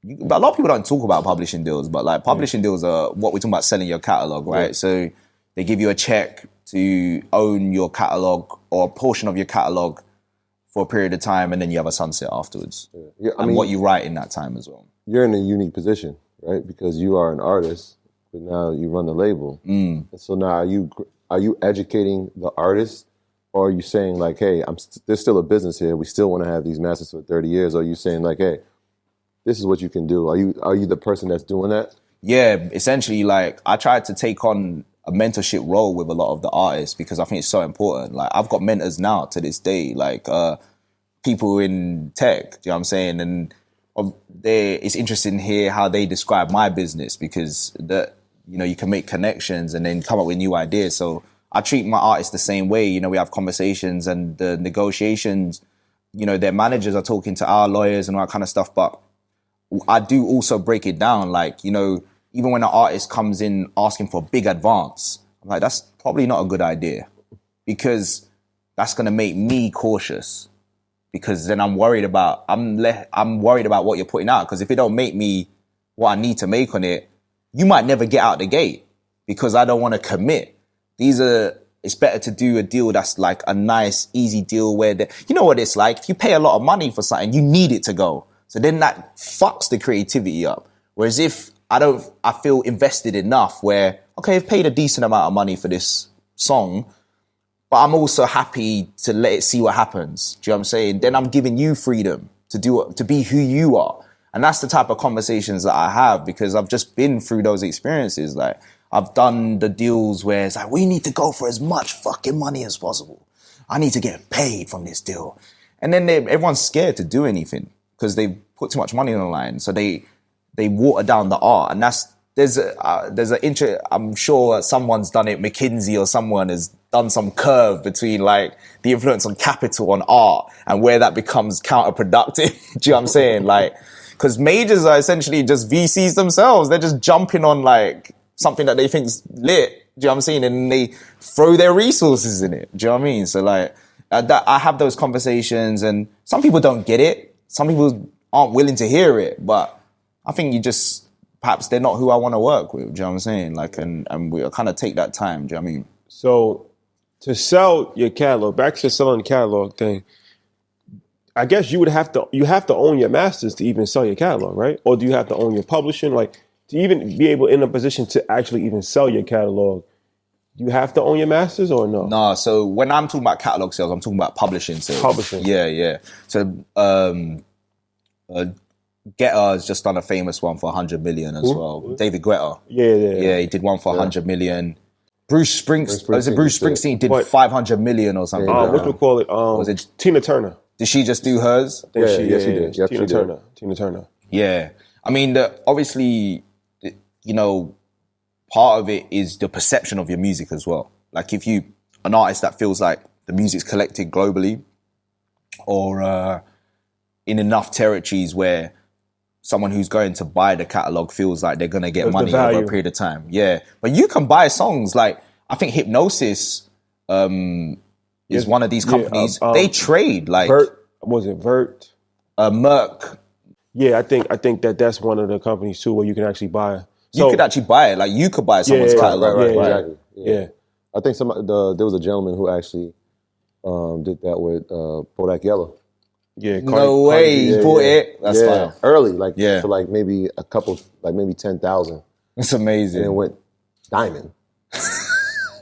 But a lot of people don't talk about publishing deals, but like publishing deals are what we're talking about, selling your catalog, right? Yeah. So they give you a check to own your catalog or a portion of your catalog for a period of time, and then you have a sunset afterwards. Yeah. What you write in that time as well. You're in a unique position, right? Because you are an artist, but now you run the label. And so now are you educating the artist, or are you saying like, hey, there's still a business here. We still want to have these masters for 30 years. Or are you saying like, hey, this is what you can do? Are you the person that's doing that? Yeah, essentially, like, I tried to take on a mentorship role with a lot of the artists because I think it's so important. Like, I've got mentors now to this day, like people in tech, do you know what I'm saying? And it's interesting to hear how they describe my business because you can make connections and then come up with new ideas. So I treat my artists the same way. We have conversations and the negotiations, their managers are talking to our lawyers and all that kind of stuff, but I do also break it down. Like, even when an artist comes in asking for a big advance, I'm like, that's probably not a good idea because that's going to make me cautious because then I'm worried about what you're putting out. Because if it don't make me what I need to make on it, you might never get out the gate because I don't want to commit. It's better to do a deal that's like a nice, easy deal where, you know what it's like? If you pay a lot of money for something, you need it to go. So then that fucks the creativity up. Whereas if I feel invested enough where, okay, I've paid a decent amount of money for this song, but I'm also happy to let it see what happens. Do you know what I'm saying? Then I'm giving you freedom to be who you are. And that's the type of conversations that I have because I've just been through those experiences. Like, I've done the deals where it's like, we need to go for as much fucking money as possible. I need to get paid from this deal. And then everyone's scared to do anything because they put too much money on the line. So they water down the art. And I'm sure someone's done it. McKinsey or someone has done some curve between like the influence on capital on art and where that becomes counterproductive. Do you know what I'm saying? Like, because majors are essentially just VCs themselves. They're just jumping on like something that they think's lit. Do you know what I'm saying? And they throw their resources in it. Do you know what I mean? So like, I have those conversations and some people don't get it. Some people aren't willing to hear it, but I think perhaps they're not who I want to work with. Do you know what I'm saying? Like, and we kind of take that time. Do you know what I mean? So to sell your catalog, back to the selling catalog thing, I guess you have to own your masters to even sell your catalog, right? Or do you have to own your publishing? Like, to even be able in a position to actually even sell your catalog, do you have to own your masters or no? No, so when I'm talking about catalog sales, I'm talking about publishing sales. Publishing. Yeah. So Guetta has just done a famous one for 100 million as well. David Guetta. Yeah, he did one for 100 million. Bruce Springsteen did 500 million or something. What do we call it? Was it Tina Turner? Did she just do hers? She did. Yep, Tina Turner. Yeah. I mean, obviously, part of it is the perception of your music as well. Like if you, an artist that feels like the music's collected globally or in enough territories where someone who's going to buy the catalogue feels like they're going to get money over a period of time. Yeah. But you can buy songs like, I think Hypnosis is one of these companies. They trade like... Vert? Merc. Yeah, I think that's one of the companies too where you can actually buy. So, you could actually buy it. Like you could buy someone's catalog. Right. Exactly. Yeah. I think there was a gentleman who actually did that with Bodak Yellow. Yeah. No way. He bought it. That's fine. Early, like for like maybe a couple, like maybe 10,000. That's amazing. And it went diamond.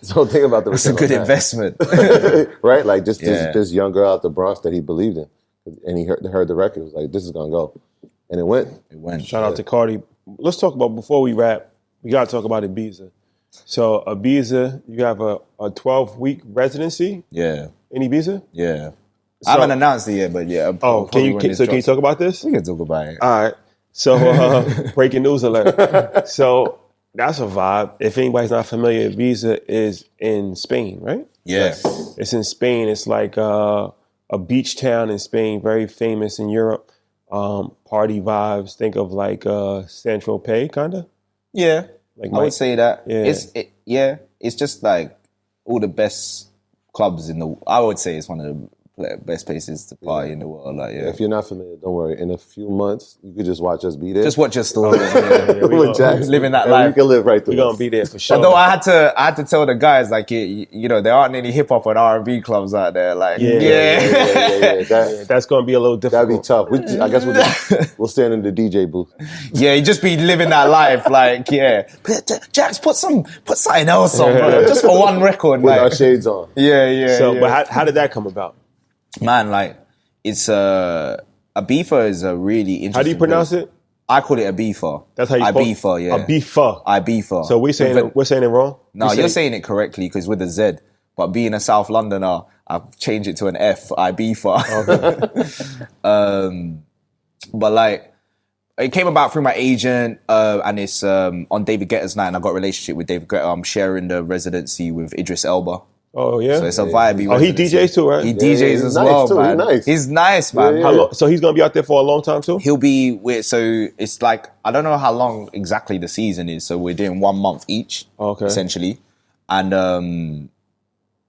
So think about the That's a good investment. Right? Like just this young girl out the Bronx that he believed in. And he heard the record, was like, this is gonna go. And it went. Shout out to Cardi. Let's talk about, before we wrap, we gotta talk about Ibiza. So Ibiza, you have a 12-week residency? Yeah. In Ibiza? Yeah. I haven't announced it yet, but yeah. Can you talk about this? We can talk about it. All right. So breaking news alert. So that's a vibe. If anybody's not familiar, Ibiza is in Spain, right? Yeah. It's in Spain. It's like a beach town in Spain, very famous in Europe. Party vibes. Think of like Saint-Tropez, kind of. Yeah, like I would say that. Yeah. It's just like all the best clubs in the. I would say it's one of the best places to party in the world. Like, If you're not familiar, don't worry. In a few months, you could just watch us be there. Just watch your story. With Jax, living that life. We can live right through. We're gonna be there for sure. Although I had to tell the guys like, you know, there aren't any hip hop and R&B clubs out there. Like, that's gonna be a little difficult. That'd be tough. I guess we'll stand in the DJ booth. Yeah, you just be living that life. Like, Jax, put something else on, bro. Just for one record. With like, our shades on. So, but how did that come about? Man, like, it's Ibiza is a really interesting. How do you pronounce place. it? I call it Ibiza. That's how you Ibiza, yeah. Ibiza. So we're saying it wrong? No, you're saying it correctly because with a Z. But being a South Londoner, I've changed it to an F, Ibiza. Okay. But like, it came about through my agent, and it's on David Guetta's night, and I got a relationship with David Guetta. I'm sharing the residency with Idris Elba. Oh, yeah? So it's a vibey. Oh, he DJs too, right? He DJs as well, too. man. He's nice, man. How long, so he's going to be out there for a long time too? He'll be so it's like, I don't know how long exactly the season is. So we're doing 1 month each, essentially. And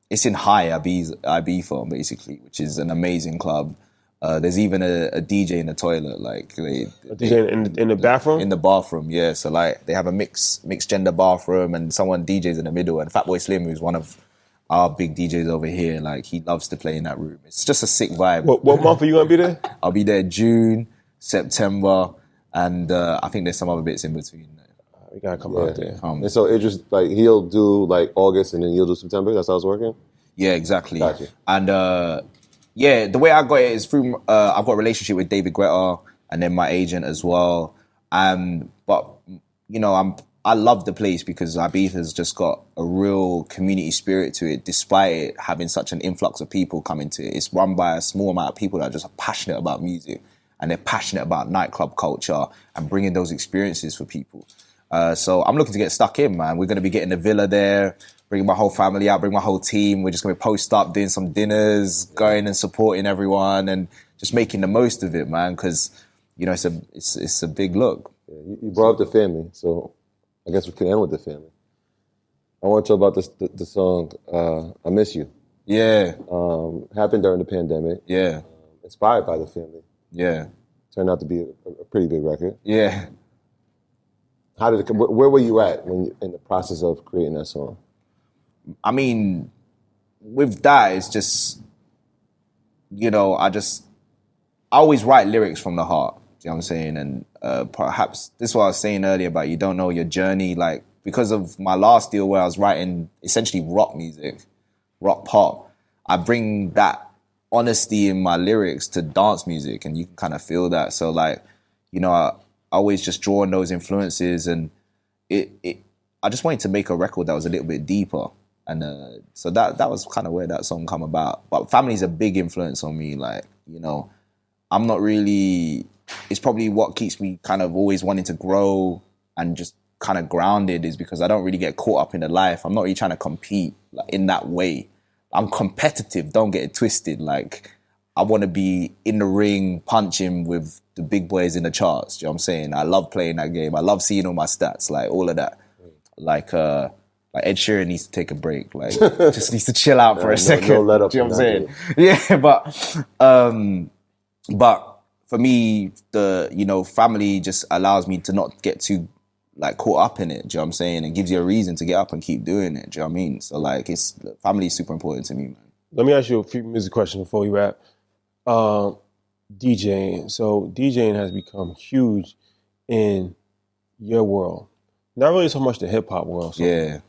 it's in Ibiza, basically, which is an amazing club. There's even a DJ in the toilet, like a DJ in the bathroom? In the bathroom, yeah. So like they have a mixed gender bathroom and someone DJs in the middle. And Fatboy Slim, who's one of our big DJs over here, like he loves to play in that room. It's just a sick vibe. What month are you going to be there? I'll be there June, September, and I think there's some other bits in between. We got to come out there. And so Idris, like he'll do like August and then you'll do September? That's how it's working? Yeah, exactly. Gotcha. And the way I got it is through, I've got a relationship with David Guetta and then my agent as well. But, you know, I love the place because Ibiza's just got a real community spirit to it, despite it having such an influx of people coming to it. It's run by a small amount of people that are just passionate about music and they're passionate about nightclub culture and bringing those experiences for people. So I'm looking to get stuck in, man. We're going to be getting a villa there, bringing my whole family out, bring my whole team. We're just going to post up, doing some dinners, going and supporting everyone and just making the most of it, man, because, you know, it's a big look. Yeah, you brought up the family, so I guess we can end with the family. I want to talk about the song, I Miss You. Yeah. Happened during the pandemic. Yeah. Inspired by the family. Yeah. Turned out to be a pretty big record. Yeah. How did where were you at in the process of creating that song? I mean, with that, it's just, you know, I always write lyrics from the heart. You know what I'm saying? And perhaps this is what I was saying earlier about you don't know your journey. Like, because of my last deal where I was writing essentially rock music, rock pop, I bring that honesty in my lyrics to dance music and you can kind of feel that. So like, you know, I always just draw on those influences and I just wanted to make a record that was a little bit deeper. And so that was kind of where that song come about. But family's a big influence on me. Like, you know, it's probably what keeps me kind of always wanting to grow and just kind of grounded is because I don't really get caught up in the life. I'm not really trying to compete like, in that way. I'm competitive, don't get it twisted. Like, I want to be in the ring punching with the big boys in the charts. Do you know what I'm saying? I love playing that game. I love seeing all my stats, like all of that. Like Ed Sheeran needs to take a break. Like, just needs to chill out for a second. No let up. Do you know what I'm saying? Yeah, but for me, family just allows me to not get too like caught up in it. Do you know what I'm saying? It gives you a reason to get up and keep doing it. Do you know what I mean? So like, family is super important to me, man. Let me ask you a few music questions before we wrap. DJing. So DJing has become huge in your world. Not really so much the hip hop world. Yeah.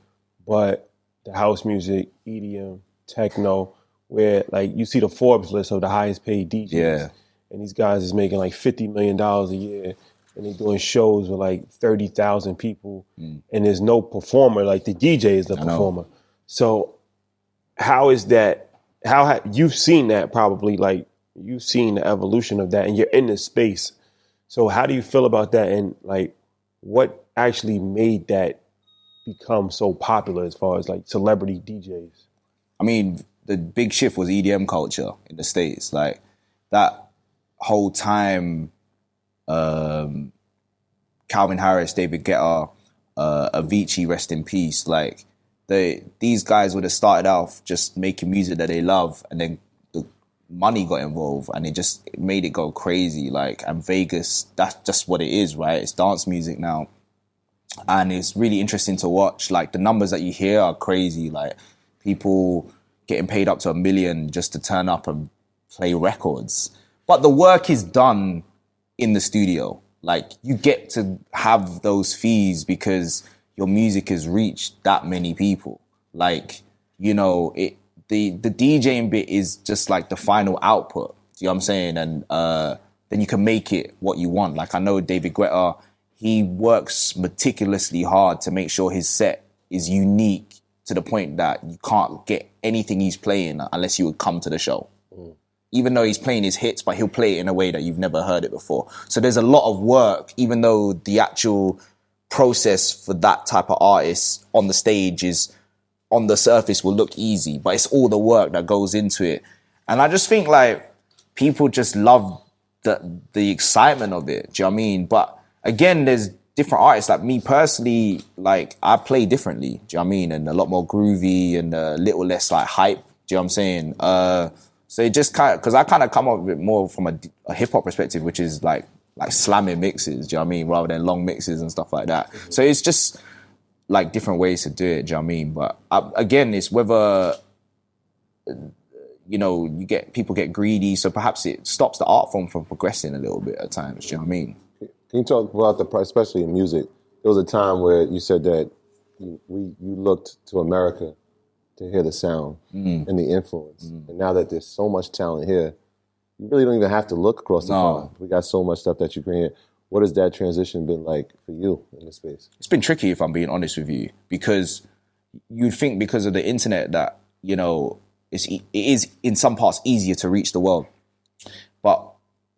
But the house music, EDM, techno, where like you see the Forbes list of the highest paid DJs. Yeah. And these guys is making like $50 million a year. And they're doing shows with like 30,000 people. And there's no performer. Like the DJ is the performer. So how is that? You've seen that probably, like you've seen the evolution of that and you're in this space. So how do you feel about that? And like what actually made that become so popular as far as like celebrity DJs? I mean, the big shift was EDM culture in the States. Like that whole time, Calvin Harris, David Guetta, Avicii, rest in peace. Like these guys would have started off just making music that they love, and then the money got involved, and it made it go crazy. Like, and Vegas, that's just what it is, right? It's dance music now, and it's really interesting to watch. Like the numbers that you hear are crazy. Like people getting paid up to $1 million just to turn up and play records, but the work is done in the studio. Like you get to have those fees because your music has reached that many people. Like, the DJing bit is just like the final output. Do you know what I'm saying? And then you can make it what you want. Like I know David Guetta, he works meticulously hard to make sure his set is unique to the point that you can't get anything he's playing unless you would come to the show. Even though he's playing his hits, but he'll play it in a way that you've never heard it before. So there's a lot of work, even though the actual process for that type of artist on the stage is, on the surface, will look easy, but it's all the work that goes into it. And I just think like people just love the excitement of it. Do you know what I mean? But again, there's different artists. Like me personally, like I play differently. Do you know what I mean? And a lot more groovy and a little less like hype. Do you know what I'm saying? So it just kind of, because I kind of come up with it more from a hip hop perspective, which is like slamming mixes, do you know what I mean? Rather than long mixes and stuff like that. So it's just like different ways to do it, do you know what I mean? But again, it's whether, people get greedy. So perhaps it stops the art form from progressing a little bit at times, do you know what I mean? Can you talk about the price, especially in music? There was a time where you said that you looked to America to hear the sound and the influence. And now that there's so much talent here, you really don't even have to look across the pond. We got so much stuff that you can hear. What has that transition been like for you in this space? It's been tricky, if I'm being honest with you, because you'd think because of the internet that, it is in some parts easier to reach the world. But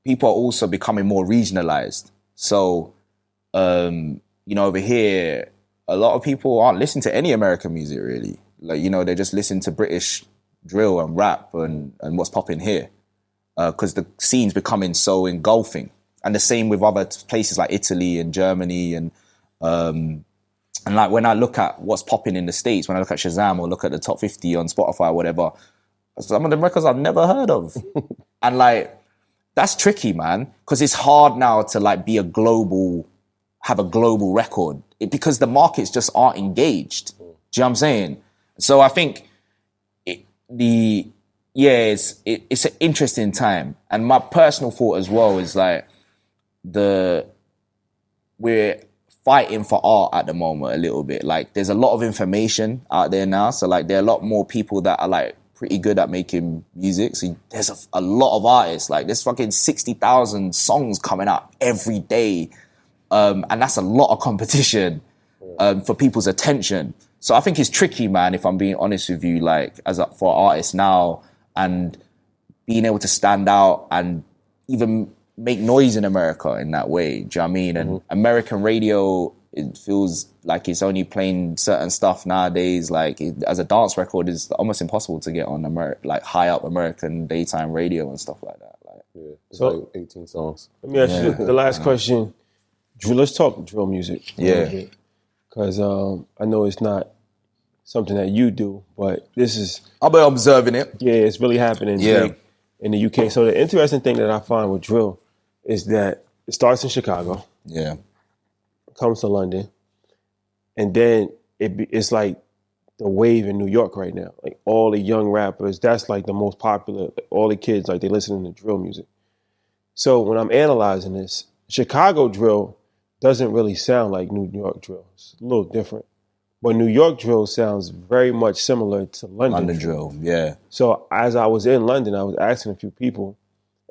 people are also becoming more regionalized. So, over here, a lot of people aren't listening to any American music, really. Like, they just listen to British drill and rap and what's popping here. Because the scene's becoming so engulfing. And the same with other places like Italy and Germany. And like when I look at what's popping in the States, when I look at Shazam or look at the top 50 on Spotify or whatever, some of the records I've never heard of. And like, that's tricky, man. Because it's hard now to like have a global record. Because the markets just aren't engaged. Do you know what I'm saying? So I think it's an interesting time. And my personal thought as well is like we're fighting for art at the moment a little bit. Like there's a lot of information out there now. So like there are a lot more people that are like pretty good at making music. So there's a lot of artists. Like there's fucking 60,000 songs coming out every day. And that's a lot of competition for people's attention. So I think it's tricky, man, if I'm being honest with you, like for artists now and being able to stand out and even make noise in America in that way. Do you know what I mean? And American radio it feels like it's only playing certain stuff nowadays. Like as a dance record, it's almost impossible to get on like high up American daytime radio and stuff like that. It's like 18 songs. Let me ask you the last question. Let's talk drill music. Because I know it's not something that you do, but this is... I've been observing it. Yeah, it's really happening big in the UK. So the interesting thing that I find with drill is that it starts in Chicago. Yeah. Comes to London. And then it's like the wave in New York right now. Like all the young rappers, that's like the most popular. Like all the kids, like they listening to drill music. So when I'm analyzing this, Chicago drill doesn't really sound like New York drill. It's a little different. But New York drill sounds very much similar to London drill. Yeah. So as I was in London, I was asking a few people,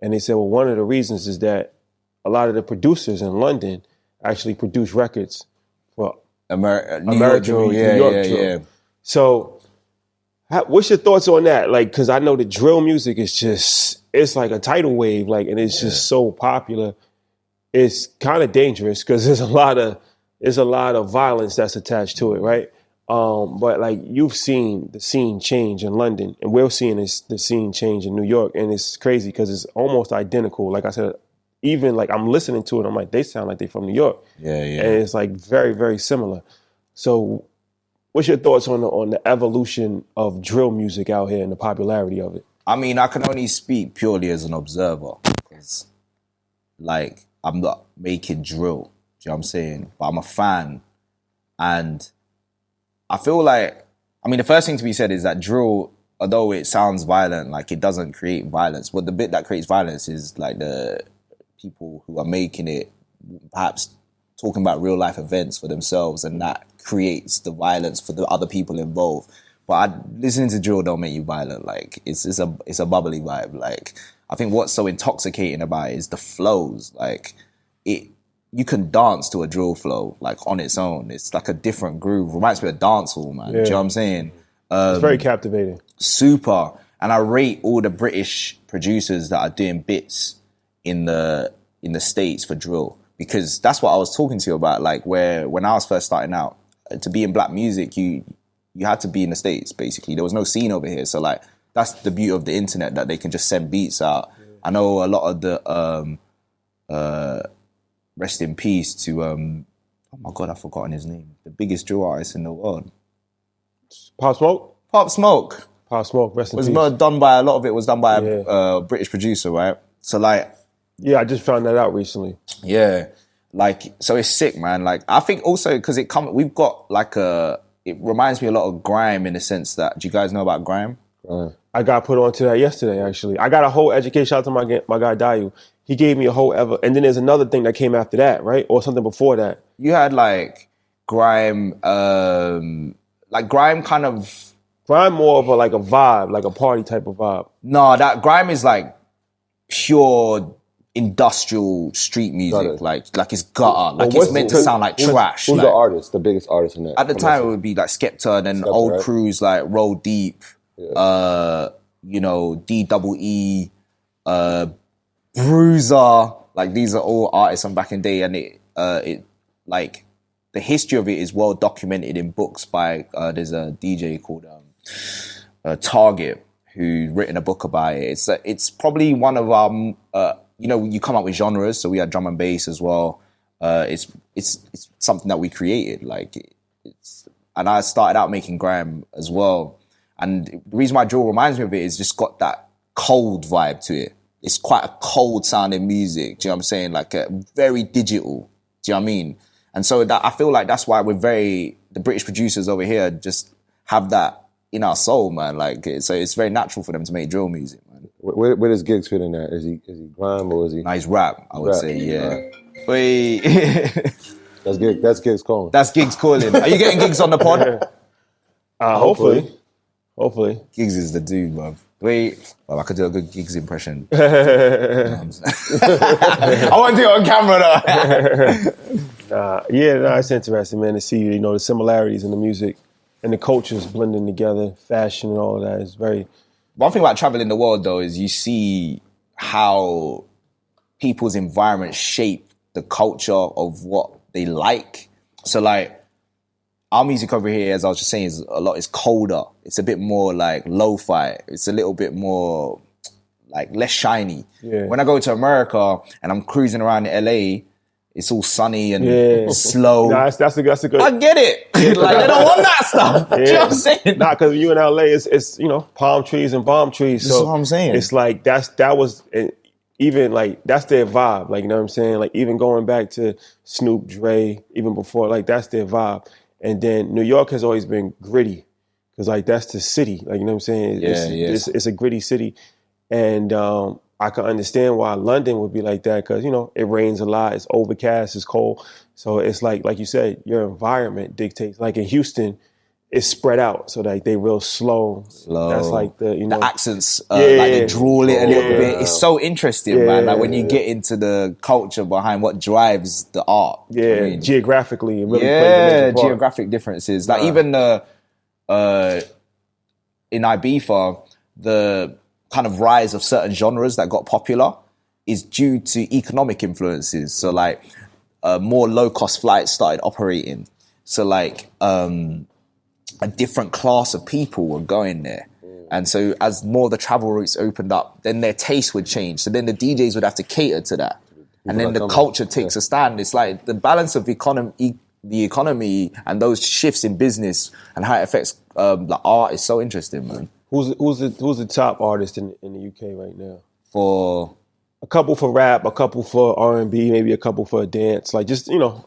and they said, well, one of the reasons is that a lot of the producers in London actually produce records for American New York drill. So what's your thoughts on that? Like, because I know the drill music is just, it's like a tidal wave, like, and it's just so popular. It's kind of dangerous because there's a lot of violence that's attached to it, right? But like you've seen the scene change in London, and we're seeing the scene change in New York, and it's crazy because it's almost identical. Like I said, even like I'm listening to it, I'm like, they sound like they're from New York. Yeah. And it's like very, very similar. So what's your thoughts on the evolution of drill music out here and the popularity of it? I mean, I can only speak purely as an observer because, like, I'm not making drill. Do you know what I'm saying? But I'm a fan. And I feel like, I mean, the first thing to be said is that drill, although it sounds violent, like it doesn't create violence. But the bit that creates violence is like the people who are making it, perhaps talking about real life events for themselves, and that creates the violence for the other people involved. But listening to drill don't make you violent. Like it's a bubbly vibe. Like I think what's so intoxicating about it is the flows. Like you can dance to a drill flow like on its own. It's like a different groove. Reminds me of dancehall, man. Do you know what I'm saying? It's very captivating. Super. And I rate all the British producers that are doing bits in the States for drill, because that's what I was talking to you about. Like when I was first starting out, to be in black music, you had to be in the States, basically. There was no scene over here. So like that's the beauty of the internet, that they can just send beats out. I know a lot of the rest in peace to oh my God, I've forgotten his name. The biggest drill artist in the world. Pop Smoke? Pop Smoke. Pop Smoke, rest in peace. Done by a lot of it was done by a British producer, right? So like, yeah, I just found that out recently. Yeah, like so it's sick, man. Like I think also because we've got like it reminds me a lot of grime in the sense that, do you guys know about grime? I got put onto that yesterday, actually. I got a whole education. Shout out to my guy Dayu. He gave me a whole and then there's another thing that came after that, right? Or something before that. You had like grime, grime kind of... Grime more of a vibe, like a party type of vibe. No, that grime is like pure industrial street music. Like it's gutter. Like it's meant to sound like trash. Who's the artist, the biggest artist in that? At the time it would be like Skepta, and then old crews like Roll Deep, DEE, Bruiser. Like these are all artists from back in the day, and it like the history of it is well documented in books by there's a DJ called Target who's written a book about it. It's probably one of our you come up with genres, so we had drum and bass as well. It's something that we created. And I started out making grime as well. And the reason why drill reminds me of it is just got that cold vibe to it. It's quite a cold sounding music. Do you know what I'm saying? Like very digital. Do you know what I mean? And so that I feel like that's why the British producers over here just have that in our soul, man. So it's very natural for them to make drill music, man. Where does Giggs fit in that? Is he grime or is he? Nice rap, I would say, yeah. Wait. That's Giggs calling. That's Giggs calling. Are you getting Giggs on the pod? Hopefully. Giggs is the dude, bruv. Wait. Well, I could do a good Giggs impression. I won't do it on camera though. It's interesting, man, to see, the similarities in the music and the cultures blending together, fashion and all of that is very... One thing about traveling the world though is you see how people's environments shape the culture of what they like. So like, our music over here, as I was just saying, is colder. It's a bit more like lo-fi. It's a little bit more like less shiny. Yeah. When I go to America and I'm cruising around in LA, it's all sunny and slow. Nah, that's a good. I get it. Like they don't want that stuff. Do you know what I'm saying? Nah, because you in LA, it's you know, palm trees and bomb trees. That's so what I'm saying. It's like that was even like that's their vibe. Like, you know what I'm saying? Like even going back to Snoop, Dre, even before, like that's their vibe. And then New York has always been gritty because like that's the city. Like, you know what I'm saying? It's a gritty city. And I can understand why London would be like that because, you know, it rains a lot, it's overcast, it's cold. So it's like you said, your environment dictates. Like in Houston, it's spread out. So like they real slow. That's like the, you know. The accents, like they drawl it a little bit. It's so interesting, man. Like when you get into the culture behind what drives the art. Yeah, I mean, geographically, it really plays a major part. Geographic differences. Like even in Ibiza, the kind of rise of certain genres that got popular is due to economic influences. So like more low-cost flights started operating. So like a different class of people were going there. And so as more of the travel routes opened up, then their taste would change. So then the DJs would have to cater to that. And then the culture takes a stand. It's like the balance of the economy and those shifts in business and how it affects the art is so interesting, man. Who's the top artist in the UK right now? For a couple for rap, a couple for R&B, maybe a couple for dance. Like just, you know,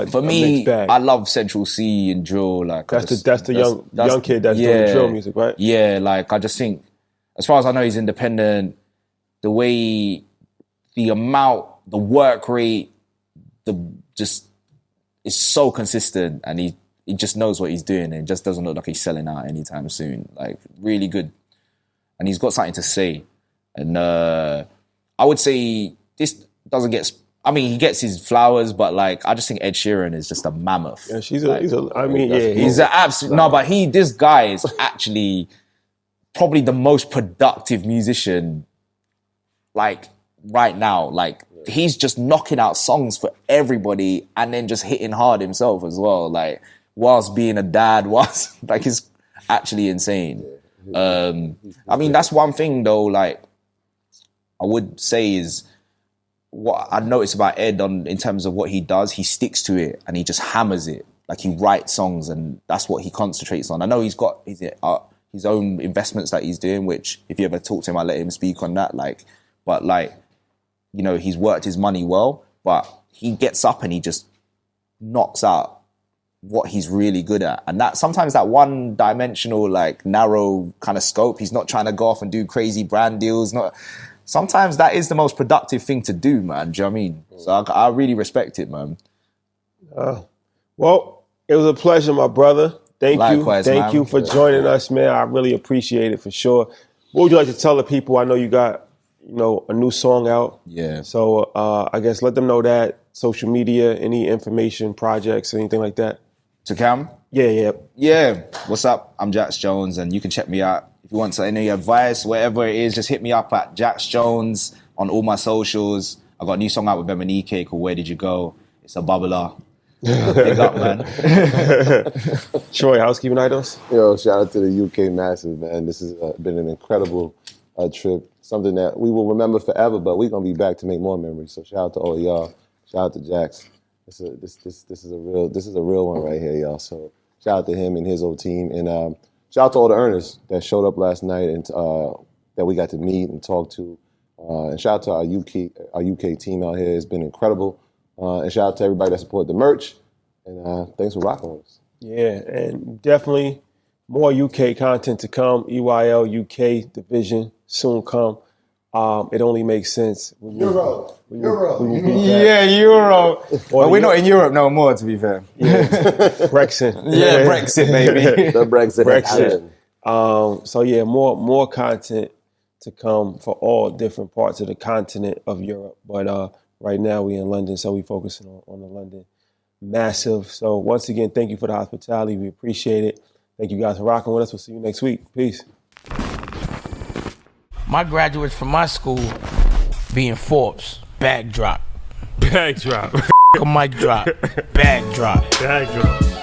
for me, I love Central C and drill. Like that's the young kid that's doing drill music, right? Yeah, like I just think, as far as I know, he's independent. The way, the amount, the work rate, is so consistent, and he just knows what he's doing, and it just doesn't look like he's selling out anytime soon. Like really good, and he's got something to say. And I would say this doesn't get. I mean, he gets his flowers, but like I just think Ed Sheeran is just a mammoth. Yeah, he's an absolute but this guy is actually probably the most productive musician like right now. Like he's just knocking out songs for everybody and then just hitting hard himself as well. Like whilst being a dad, like it's actually insane. I mean, that's one thing though, like I would say is what I noticed about Ed in terms of what he does, he sticks to it and he just hammers it. Like he writes songs and that's what he concentrates on. I know he's got his own investments that he's doing, which if you ever talk to him, I let him speak on that. But you know, he's worked his money well, but he gets up and he just knocks out what he's really good at. And that sometimes that one-dimensional, like narrow kind of scope, he's not trying to go off and do crazy brand deals. Sometimes that is the most productive thing to do, man. Do you know what I mean? So I really respect it, man. Well, it was a pleasure, my brother. Likewise, Thank you for joining us, man. I really appreciate it for sure. What would you like to tell the people? I know you got, you know, a new song out. Yeah. So I guess let them know that. Social media, any information, projects, anything like that. To Cam? Yeah. What's up? I'm Jax Jones, and you can check me out. If you want any advice, whatever it is, just hit me up at Jax Jones on all my socials. I got a new song out with Emanike called Where Did You Go? It's a bubbler. Big up, man. Troy, housekeeping items? Yo, shout out to the UK Massive, man. This has been an incredible trip. Something that we will remember forever, but we're going to be back to make more memories. So shout out to all of y'all. Shout out to Jax. This is a real one right here, y'all. So shout out to him and his whole team. And shout out to all the earners that showed up last night and that we got to meet and talk to. And shout out to our UK team out here. It's been incredible. And shout out to everybody that supported the merch. And thanks for rocking with us. Yeah, and definitely more UK content to come. EYL UK division soon come. It only makes sense. Euro. Yeah, Euro. Well, we're not in Europe no more, to be fair. Yeah. Brexit. Yeah, Brexit, baby. The Brexit. So yeah, more content to come for all different parts of the continent of Europe. But right now we in London, so we focusing on the London Massive. So once again, thank you for the hospitality. We appreciate it. Thank you guys for rocking with us. We'll see you next week. Peace. My graduates from my school being Forbes, bag drop. Bag drop. a mic drop. Bag drop. Bag drop.